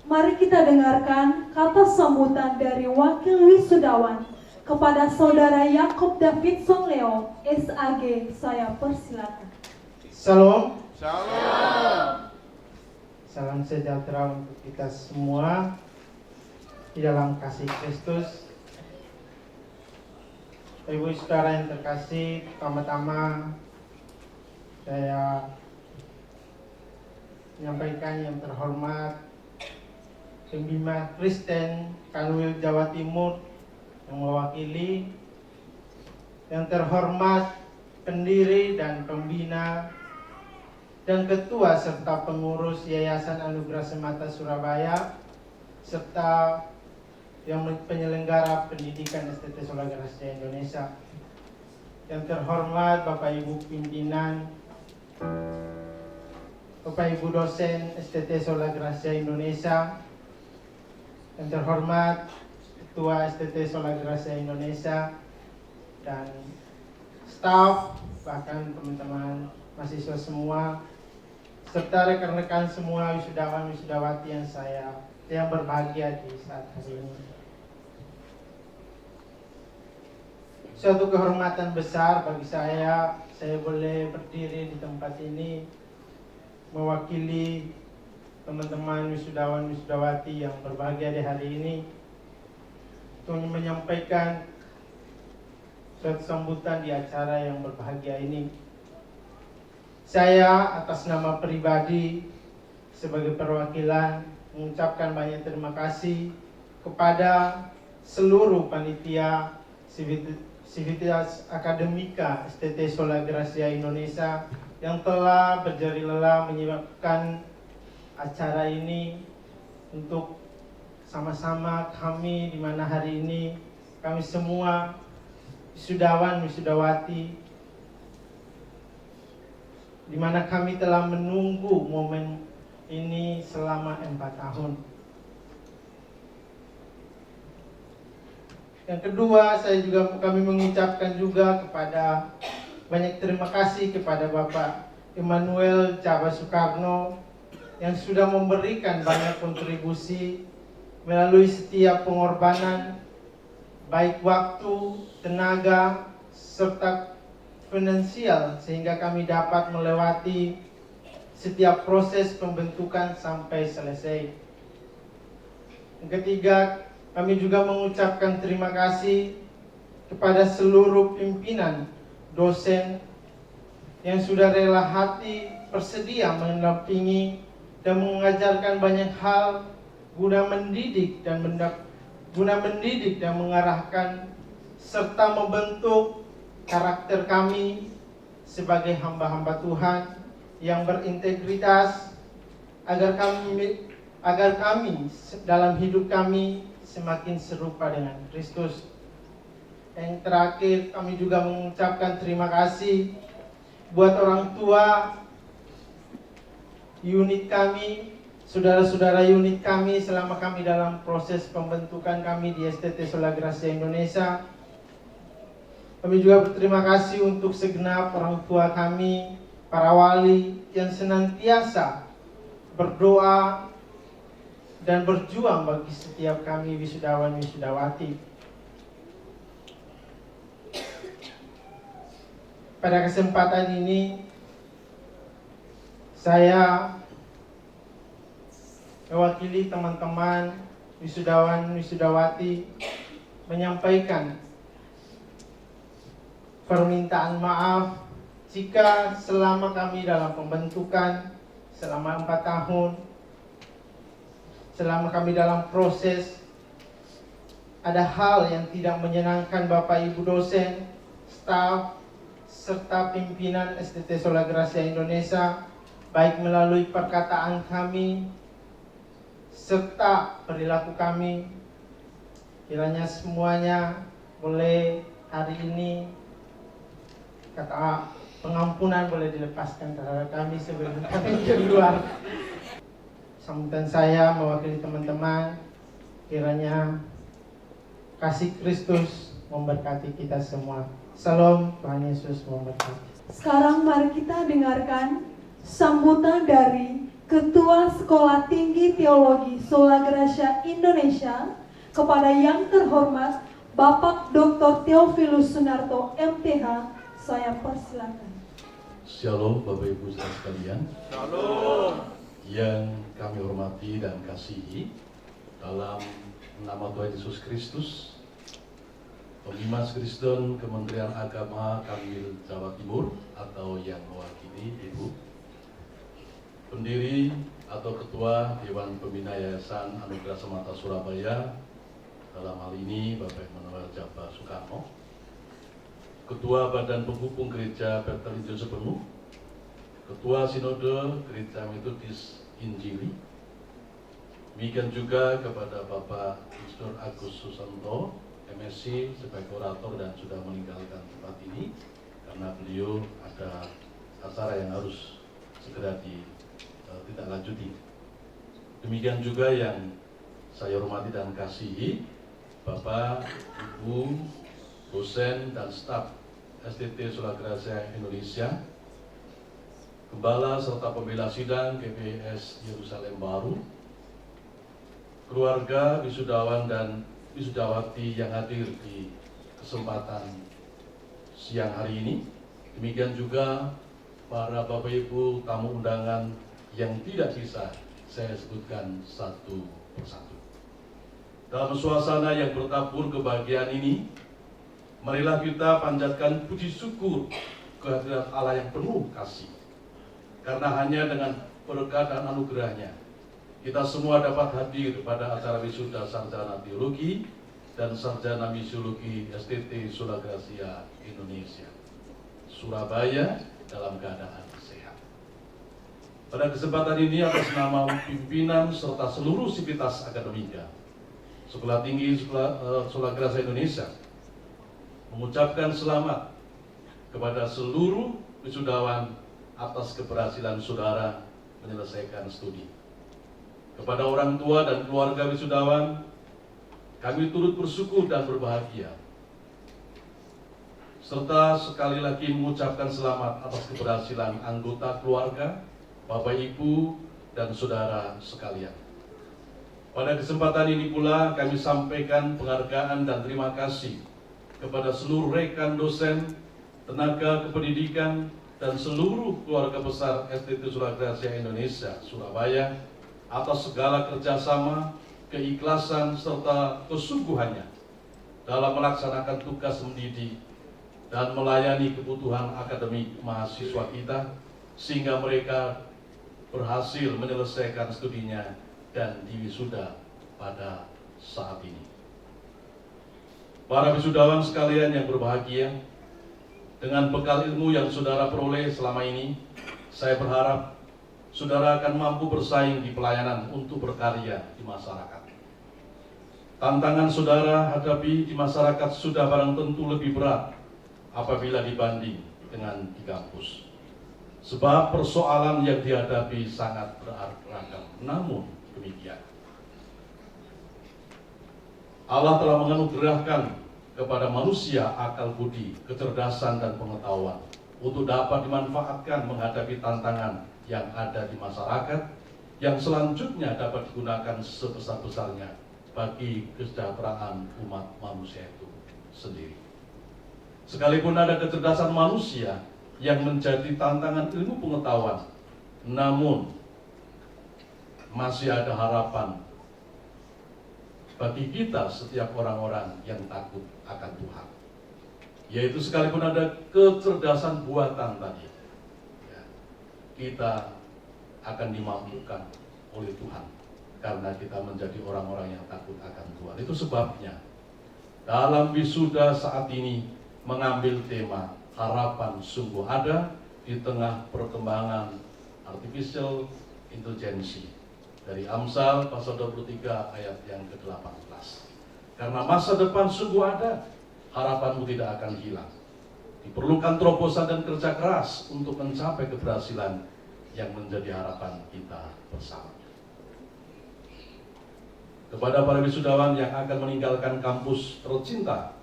Mari kita dengarkan kata sambutan dari Wakil Wisudawan kepada Saudara Yakob Davidson Leo, SAG. Saya persilakan. Shalom. Shalom. Salam sejahtera untuk kita semua di dalam kasih Kristus. Ibu saudara yang terkasih, pertama-tama saya menyampaikan yang terhormat Pembimas Kristen Kanwil Jawa Timur yang mewakili, yang terhormat pendiri dan pembina dan ketua serta pengurus Yayasan Anugerah Semata Surabaya serta yang penyelenggara pendidikan STT Sola Gracia Indonesia. Yang terhormat Bapak Ibu pimpinan Bapak Ibu dosen STT Sola Gracia Indonesia, yang terhormat Ketua STT Sola Gracia Indonesia, dan staf, bahkan teman-teman mahasiswa semua, serta rekan-rekan semua wisudawan wisudawati yang berbahagia di saat hari ini. Suatu kehormatan besar bagi saya boleh berdiri di tempat ini mewakili teman-teman wisudawan wisudawati yang berbahagia di hari ini untuk menyampaikan suatu sambutan di acara yang berbahagia ini. Saya atas nama pribadi sebagai perwakilan mengucapkan banyak terima kasih kepada seluruh panitia Civitas Akademika STT Sola Gracia Indonesia yang telah berjari lelah menyiapkan acara ini untuk sama-sama kami, di mana hari ini kami semua wisudawan wisudawati, di mana kami telah menunggu momen ini selama 4 tahun. Yang kedua, kami mengucapkan juga banyak terima kasih kepada Bapak Immanuel Caba Soekarno yang sudah memberikan banyak kontribusi melalui setiap pengorbanan, baik waktu, tenaga, serta finansial, sehingga kami dapat melewati setiap proses pembentukan sampai selesai. Yang ketiga, kami juga mengucapkan terima kasih kepada seluruh pimpinan, dosen yang sudah rela hati bersedia mendampingi dan mengajarkan banyak hal guna mendidik dan mengarahkan serta membentuk karakter kami sebagai hamba-hamba Tuhan yang berintegritas agar kami dalam hidup kami semakin serupa dengan Kristus. Yang terakhir, kami juga mengucapkan terima kasih buat orang tua unit kami, saudara-saudara unit kami selama kami dalam proses pembentukan kami di STT Sola Gracia Indonesia. Kami juga berterima kasih untuk segenap orang tua kami, para wali yang senantiasa berdoa dan berjuang bagi setiap kami wisudawan wisudawati. Pada kesempatan ini saya mewakili teman-teman wisudawan wisudawati menyampaikan permintaan maaf jika selama kami dalam pembentukan selama 4 tahun, selama kami dalam proses, ada hal yang tidak menyenangkan Bapak Ibu dosen, staf, serta pimpinan STT Sola Gracia Indonesia, baik melalui perkataan kami serta perilaku kami. Kiranya semuanya boleh hari ini kata pengampunan boleh dilepaskan terhadap kami sebelum kami keluar. Sambutan saya mewakili teman-teman, kiranya kasih Kristus memberkati kita semua. Salam, Tuhan Yesus memberkati. Sekarang mari kita dengarkan sambutan dari Ketua Sekolah Tinggi Teologi Sola Gracia Indonesia kepada yang terhormat Bapak Dr. Theophilus Sunarto, MTH. Saya persilakan. Shalom Bapak Ibu sekalian. Shalom. Yang kami hormati dan kasihi, dalam nama Tuhan Yesus Kristus, Penghimas Kristen Kementerian Agama Kanwil Jawa Timur atau yang mewakili Ibu, pendiri atau Ketua Dewan Pembina Yayasan Anugerah Semata Surabaya, dalam hal ini Bapak Immanuel Caba Soekarno, Ketua Badan Penghubung Gereja Bethel Injil Sepenuh, Ketua Sinode Gereja Metodis Injili. Demikian juga kepada Bapak Dr. Agus Susanto, MSc sebagai orator dan sudah meninggalkan tempat ini karena beliau ada acara yang harus segera tidak lanjuti. Demikian juga yang saya hormati dan kasihi Bapak, Ibu, dosen dan staf STT Sulagrasia Indonesia, Gembala serta pembela sidang GPS Yerusalem Baru, keluarga, wisudawan dan wisudawati yang hadir di kesempatan siang hari ini. Demikian juga para Bapak Ibu tamu undangan yang tidak bisa saya sebutkan satu persatu. Dalam suasana yang bertabur kebahagiaan ini, marilah kita panjatkan puji syukur kehadirat Allah yang penuh kasih. Karena hanya dengan berkat dan anugerahnya, kita semua dapat hadir pada acara wisuda sarjana teologi dan sarjana misiologi STT Sulagrasia Indonesia, Surabaya dalam keadaan sehat. Pada kesempatan ini atas nama pimpinan serta seluruh sivitas akademika, Sekolah Tinggi Sulagrasia Indonesia mengucapkan selamat kepada seluruh wisudawan atas keberhasilan saudara menyelesaikan studi. Kepada orang tua dan keluarga wisudawan, kami turut bersyukur dan berbahagia. Serta sekali lagi mengucapkan selamat atas keberhasilan anggota keluarga, Bapak Ibu dan saudara sekalian. Pada kesempatan ini pula kami sampaikan penghargaan dan terima kasih kepada seluruh rekan dosen, tenaga kependidikan, dan seluruh keluarga besar STT Sulagrasia Indonesia, Surabaya, atas segala kerjasama, keikhlasan, serta kesungguhannya dalam melaksanakan tugas mendidik dan melayani kebutuhan akademik mahasiswa kita, sehingga mereka berhasil menyelesaikan studinya dan diwisuda pada saat ini. Para wisudawan sekalian yang berbahagia, dengan bekal ilmu yang saudara peroleh selama ini, saya berharap saudara akan mampu bersaing di pelayanan untuk berkarya di masyarakat. Tantangan saudara hadapi di masyarakat sudah barang tentu lebih berat apabila dibanding dengan di kampus. Sebab persoalan yang dihadapi sangat beragam. Namun demikian, Allah telah menganugerahkan kepada manusia akal budi, kecerdasan dan pengetahuan untuk dapat dimanfaatkan menghadapi tantangan yang ada di masyarakat, yang selanjutnya dapat digunakan sebesar-besarnya bagi kesejahteraan umat manusia itu sendiri. Sekalipun ada kecerdasan manusia yang menjadi tantangan ilmu pengetahuan, namun masih ada harapan bagi kita setiap orang-orang yang takut akan Tuhan, yaitu sekalipun ada kecerdasan buatan tadi, ya, kita akan dimampukan oleh Tuhan karena kita menjadi orang-orang yang takut akan Tuhan. Itu sebabnya dalam wisuda saat ini mengambil tema harapan sungguh ada di tengah perkembangan artificial intelligence dari Amsal pasal 23 ayat yang ke-18. Karena masa depan sungguh ada, harapanmu tidak akan hilang. Diperlukan terobosan dan kerja keras untuk mencapai keberhasilan yang menjadi harapan kita bersama. Kepada para wisudawan yang akan meninggalkan kampus tercinta,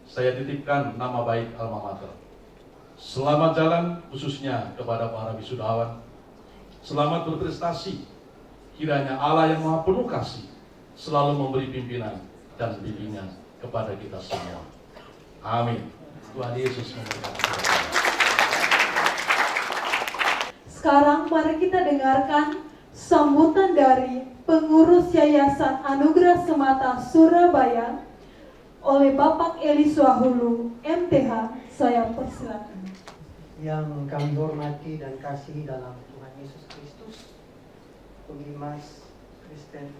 saya titipkan nama baik alma mater. Selamat jalan khususnya kepada para wisudawan. Selamat berprestasi. Kiranya Allah yang Maha Penuh Kasih selalu memberi pimpinan dan bimbingan kepada kita semua. Amin. Tuhan Yesus memberkati. Sekarang mari kita dengarkan sambutan dari pengurus Yayasan Anugerah Semata Surabaya oleh Bapak Eli Swahulu, MTH. Saya persilakan. Yang kami hormati dan kasih dalam Tuhan Yesus Kristus, Pengurus Kristen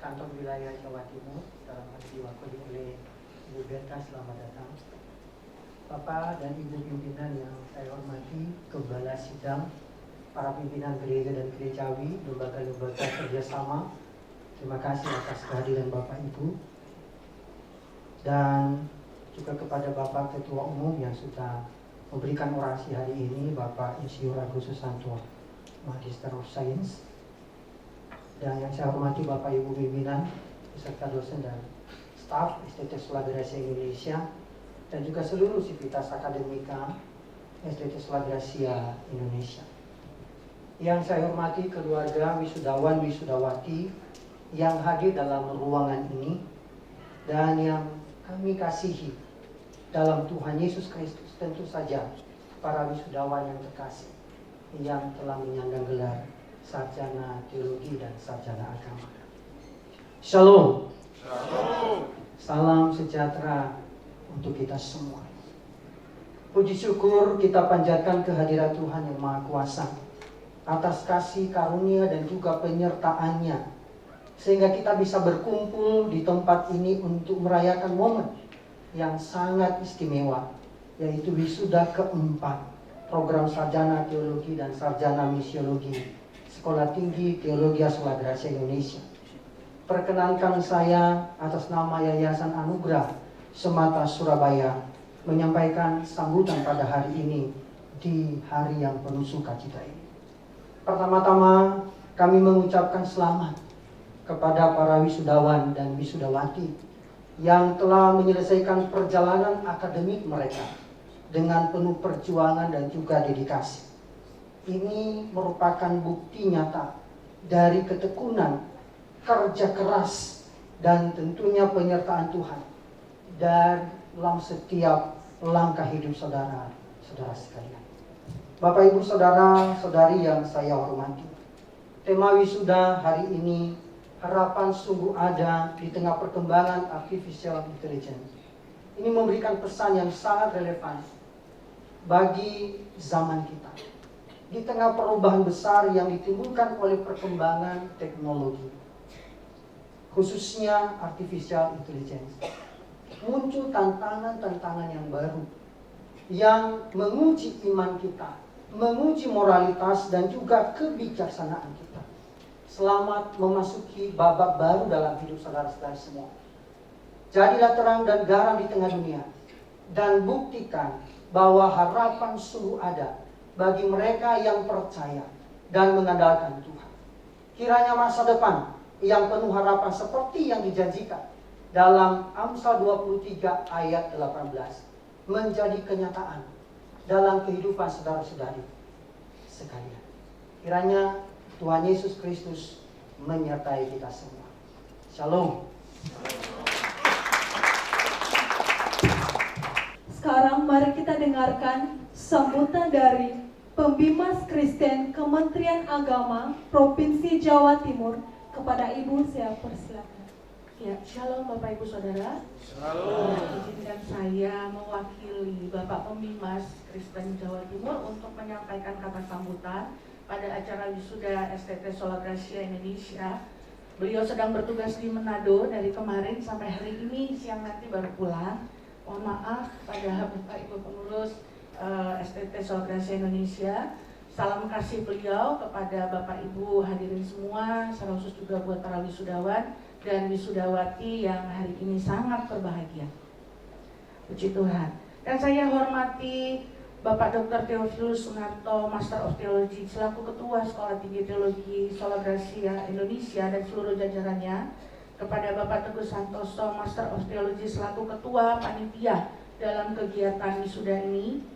Kantor Wilayah Jawa Timur dalam hal diwakili oleh Ibu Berta, selamat datang. Bapak dan Ibu pimpinan yang saya hormati, Gembala Sidang, para pimpinan gereja dan gerejawi, lembaga-lembaga kerjasama, terima kasih atas kehadiran Bapak Ibu. Dan juga kepada Bapak Ketua Umum yang sudah memberikan orasi hari ini, Bapak Insinyur Agus Susanto. Magister of Science. Dan yang saya hormati Bapak Ibu pimpinan beserta dosen dan staf STT Sekolah Gracia Indonesia dan juga seluruh sivitas akademika STT Sekolah Gracia Indonesia. Yang saya hormati keluarga wisudawan wisudawati yang hadir dalam ruangan ini dan yang kami kasihi dalam Tuhan Yesus Kristus, tentu saja para wisudawan yang terkasih yang telah menyandang gelar sarjana teologi dan sarjana agama. Shalom. Shalom. Salam sejahtera untuk kita semua. Puji syukur kita panjatkan kehadirat Tuhan yang Maha Kuasa atas kasih karunia dan juga penyertaannya, sehingga kita bisa berkumpul di tempat ini untuk merayakan momen yang sangat istimewa, yaitu wisuda keempat program sarjana teologi dan sarjana misiologi Sekolah Tinggi Teologi Sekolah Gracia Indonesia. Perkenankan saya atas nama Yayasan Anugerah Semata Surabaya menyampaikan sambutan pada hari ini di hari yang penuh sukacita ini. Pertama-tama kami mengucapkan selamat kepada para wisudawan dan wisudawati yang telah menyelesaikan perjalanan akademik mereka dengan penuh perjuangan dan juga dedikasi. Ini merupakan bukti nyata dari ketekunan, kerja keras, dan tentunya penyertaan Tuhan dalam setiap langkah hidup saudara-saudara sekalian. Bapak Ibu saudara-saudari yang saya hormati, tema wisuda hari ini, harapan sungguh ada di tengah perkembangan artificial intelligence. Ini memberikan pesan yang sangat relevan bagi zaman kita. Di tengah perubahan besar yang ditimbulkan oleh perkembangan teknologi, khususnya artificial intelligence, muncul tantangan-tantangan yang baru yang menguji iman kita, menguji moralitas dan juga kebijaksanaan kita. Selamat memasuki babak baru dalam hidup saudara-saudara semua. Jadilah terang dan garam di tengah dunia dan buktikan bahwa harapan sungguh ada bagi mereka yang percaya dan mengandalkan Tuhan. Kiranya masa depan yang penuh harapan seperti yang dijanjikan dalam Amsal 23 ayat 18 menjadi kenyataan dalam kehidupan saudara-saudari sekalian. Kiranya Tuhan Yesus Kristus menyertai kita semua. Shalom. Sekarang mari kita dengarkan sambutan dari Pembimas Kristen Kementerian Agama Provinsi Jawa Timur kepada Ibu. Saya persilakan. Ya, shalom Bapak Ibu Saudara. Shalom. Izinkan saya mewakili Bapak Pembimas Kristen Jawa Timur untuk menyampaikan kata sambutan pada acara wisuda STT Sekolah Gracia Indonesia. Beliau sedang bertugas di Manado dari kemarin sampai hari ini, siang nanti baru pulang. Mohon maaf pada Bapak Ibu pengurus STT Sekolah Gracia Indonesia. Salam kasih beliau kepada Bapak Ibu hadirin semua, secara khusus juga buat para wisudawan dan wisudawati yang hari ini sangat berbahagia. Puji Tuhan. Dan saya hormati Bapak Dr. Theophilus Sunarto, Master of Theology, selaku Ketua Sekolah Tinggi Teologi Sekolah Gracia Indonesia dan seluruh jajarannya, kepada Bapak Teguh Santoso, Master of Theology, selaku Ketua Panitia dalam kegiatan wisuda ini.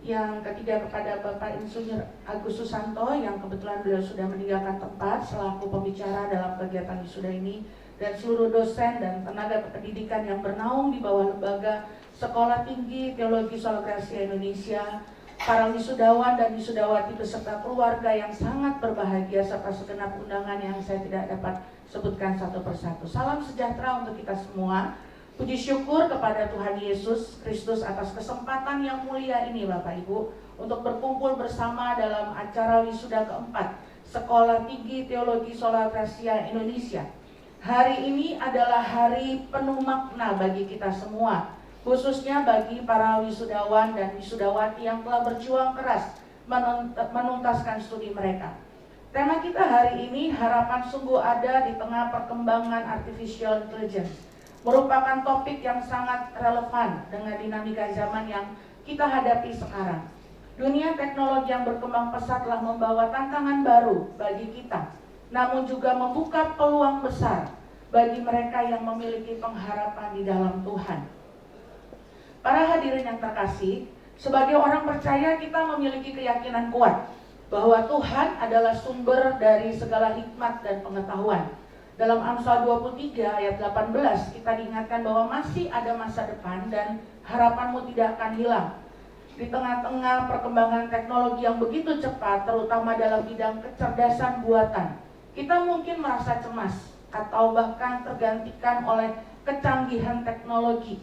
Yang ketiga kepada Bapak Insinyur Agus Susanto yang kebetulan beliau sudah meninggalkan tempat selaku pembicara dalam kegiatan wisuda ini, dan seluruh dosen dan tenaga pendidikan yang bernaung di bawah lembaga Sekolah Tinggi Teologi Sekolah Gracia Indonesia, para wisudawan dan wisudawati beserta keluarga yang sangat berbahagia, serta segenap undangan yang saya tidak dapat sebutkan satu persatu. Salam sejahtera untuk kita semua. Puji syukur kepada Tuhan Yesus Kristus atas kesempatan yang mulia ini Bapak Ibu untuk berkumpul bersama dalam acara wisuda keempat Sekolah Tinggi Teologi Sekolah Gracia Indonesia. Hari ini adalah hari penuh makna bagi kita semua, khususnya bagi para wisudawan dan wisudawati yang telah berjuang keras menuntaskan studi mereka. Tema kita hari ini, harapan sungguh ada di tengah perkembangan artificial intelligence, merupakan topik yang sangat relevan dengan dinamika zaman yang kita hadapi sekarang. Dunia teknologi yang berkembang pesat telah membawa tantangan baru bagi kita, namun juga membuka peluang besar bagi mereka yang memiliki pengharapan di dalam Tuhan. Para hadirin yang terkasih, sebagai orang percaya kita memiliki keyakinan kuat bahwa Tuhan adalah sumber dari segala hikmat dan pengetahuan. Dalam Amsal 23 ayat 18 kita diingatkan bahwa masih ada masa depan dan harapanmu tidak akan hilang. Di tengah-tengah perkembangan teknologi yang begitu cepat, terutama dalam bidang kecerdasan buatan, kita mungkin merasa cemas atau bahkan tergantikan oleh kecanggihan teknologi.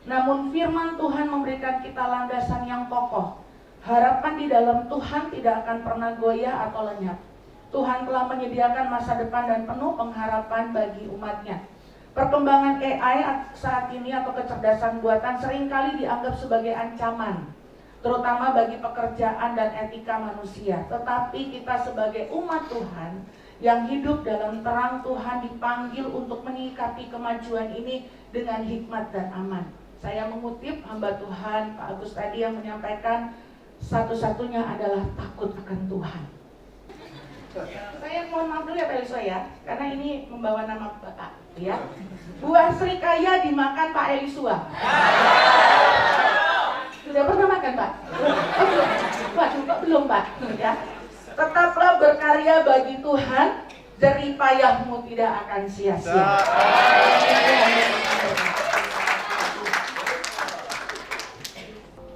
Namun firman Tuhan memberikan kita landasan yang kokoh. Harapan di dalam Tuhan tidak akan pernah goyah atau lenyap. Tuhan telah menyediakan masa depan dan penuh pengharapan bagi umatnya. Perkembangan AI saat ini atau kecerdasan buatan seringkali dianggap sebagai ancaman, terutama bagi pekerjaan dan etika manusia. Tetapi kita sebagai umat Tuhan yang hidup dalam terang Tuhan dipanggil untuk menyikapi kemajuan ini dengan hikmat dan aman. Saya mengutip hamba Tuhan Pak Agus tadi yang menyampaikan, satu-satunya adalah takut akan Tuhan. Saya mohon maaf dulu ya Pak Eliswa ya, karena ini membawa nama Bapak ya. Buah serikaya dimakan Pak Eliswa. Sudah pernah makan Pak? Oh, belum. Waduh, kok belum Pak? Ya. Tetaplah berkarya bagi Tuhan, jerih payahmu tidak akan sia-sia.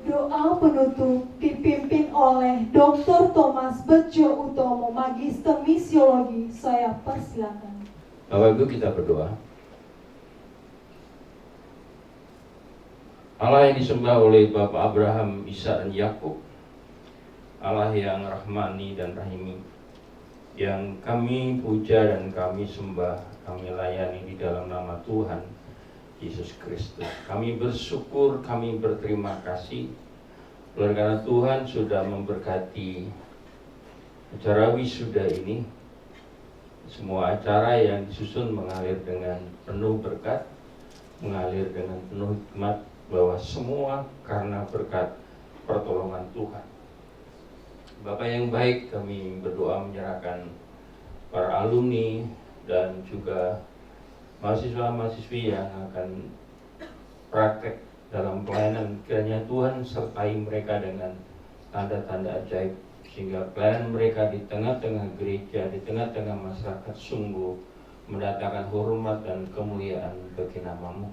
Doa penutup dipimpin oleh Dr. Thomas Bejo Utomo, Magister Misiologi. Saya persilakan. Bapak Ibu, kita berdoa. Allah yang disembah oleh Bapak Abraham, Ishak dan Yakub, Allah yang rahmani dan rahimi, yang kami puja dan kami sembah, kami layani di dalam nama Tuhan Yesus Kristus. Kami bersyukur, kami berterima kasih karena Tuhan sudah memberkati acara wisuda ini. Semua acara yang disusun mengalir dengan penuh berkat, mengalir dengan penuh hikmat, bahwa semua karena berkat pertolongan Tuhan. Bapak yang baik, kami berdoa menyerahkan para alumni dan juga mahasiswa-mahasiswi yang akan praktek dalam pelayanan. Kiranya Tuhan sertai mereka dengan tanda-tanda ajaib, sehingga pelayanan mereka di tengah-tengah gereja, di tengah-tengah masyarakat sungguh mendatangkan hormat dan kemuliaan bagi nama-Mu.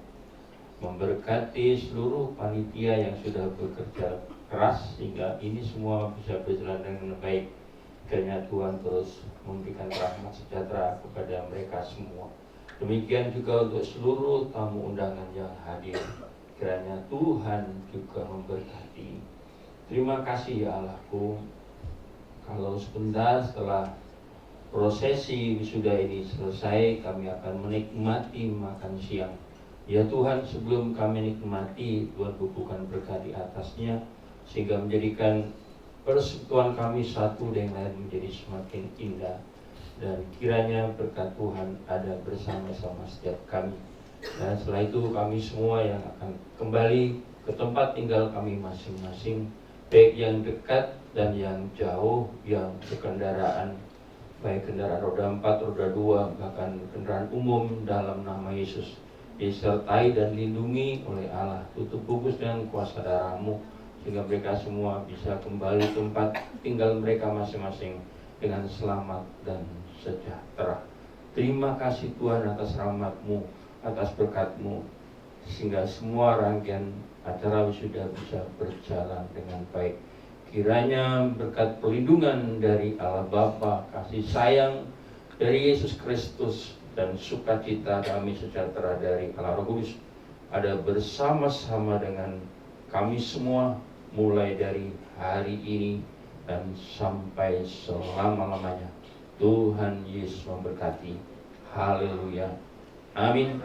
Memberkati seluruh panitia yang sudah bekerja keras sehingga ini semua bisa berjalan dengan baik. Kiranya Tuhan terus memberikan rahmat sejahtera kepada mereka semua. Demikian juga untuk seluruh tamu undangan yang hadir. Kiranya Tuhan juga memberkati. Terima kasih ya Allahku. Kalau sebentar setelah prosesi wisuda ini selesai, kami akan menikmati makan siang. Ya Tuhan, sebelum kami nikmati, Tuhan bubuhkan berkat di atasnya, sehingga menjadikan persekutuan kami satu dengan lain menjadi semakin indah. Dan kiranya berkat Tuhan ada bersama-sama setiap kami. Dan setelah itu kami semua yang akan kembali ke tempat tinggal kami masing-masing, baik yang dekat dan yang jauh, yang berkendaraan, baik kendaraan roda 4, roda 2, bahkan kendaraan umum, dalam nama Yesus disertai dan lindungi oleh Allah. Tutup bungkus dengan kuasa darah-Mu, sehingga mereka semua bisa kembali tempat tinggal mereka masing-masing dengan selamat dan sejahtera. Terima kasih Tuhan atas rahmat-Mu, atas berkat-Mu, sehingga semua rangkaian acara wisuda bisa berjalan dengan baik. Kiranya berkat perlindungan dari Allah Bapa, kasih sayang dari Yesus Kristus, dan sukacita kami sejahtera dari Allah Roh Kudus ada bersama-sama dengan kami semua, mulai dari hari ini dan sampai selama-lamanya. Tuhan Yesus memberkati. Haleluya. Amin.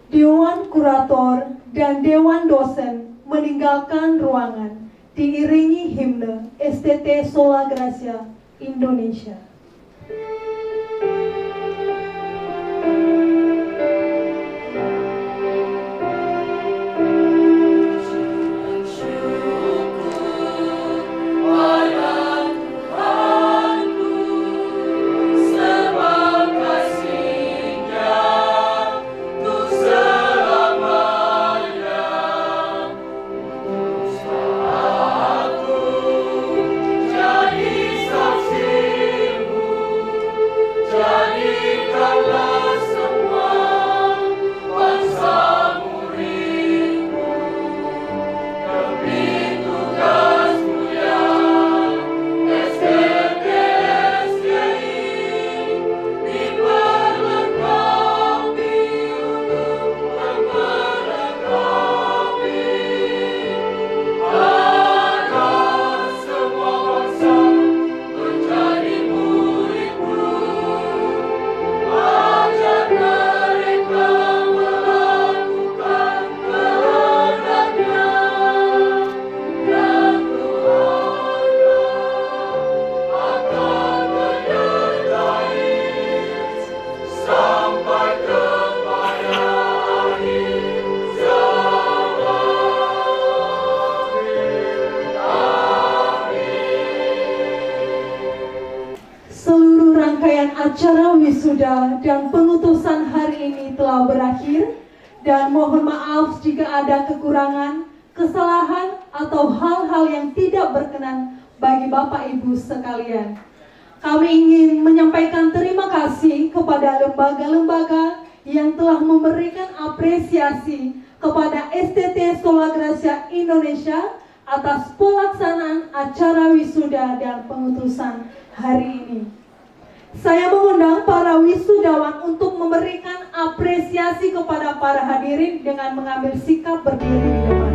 Dewan Kurator dan Dewan Dosen meninggalkan ruangan diiringi himne STT Sola Gracia Indonesia. Syukur Acara wisuda dan pengutusan hari ini telah berakhir, dan mohon maaf jika ada kekurangan, kesalahan, atau hal-hal yang tidak berkenan bagi Bapak Ibu sekalian. Kami ingin menyampaikan terima kasih kepada lembaga-lembaga yang telah memberikan apresiasi kepada STT Sola Gracia Indonesia atas pelaksanaan acara wisuda dan pengutusan hari ini. Saya mengundang para wisudawan untuk memberikan apresiasi kepada para hadirin dengan mengambil sikap berdiri di depan.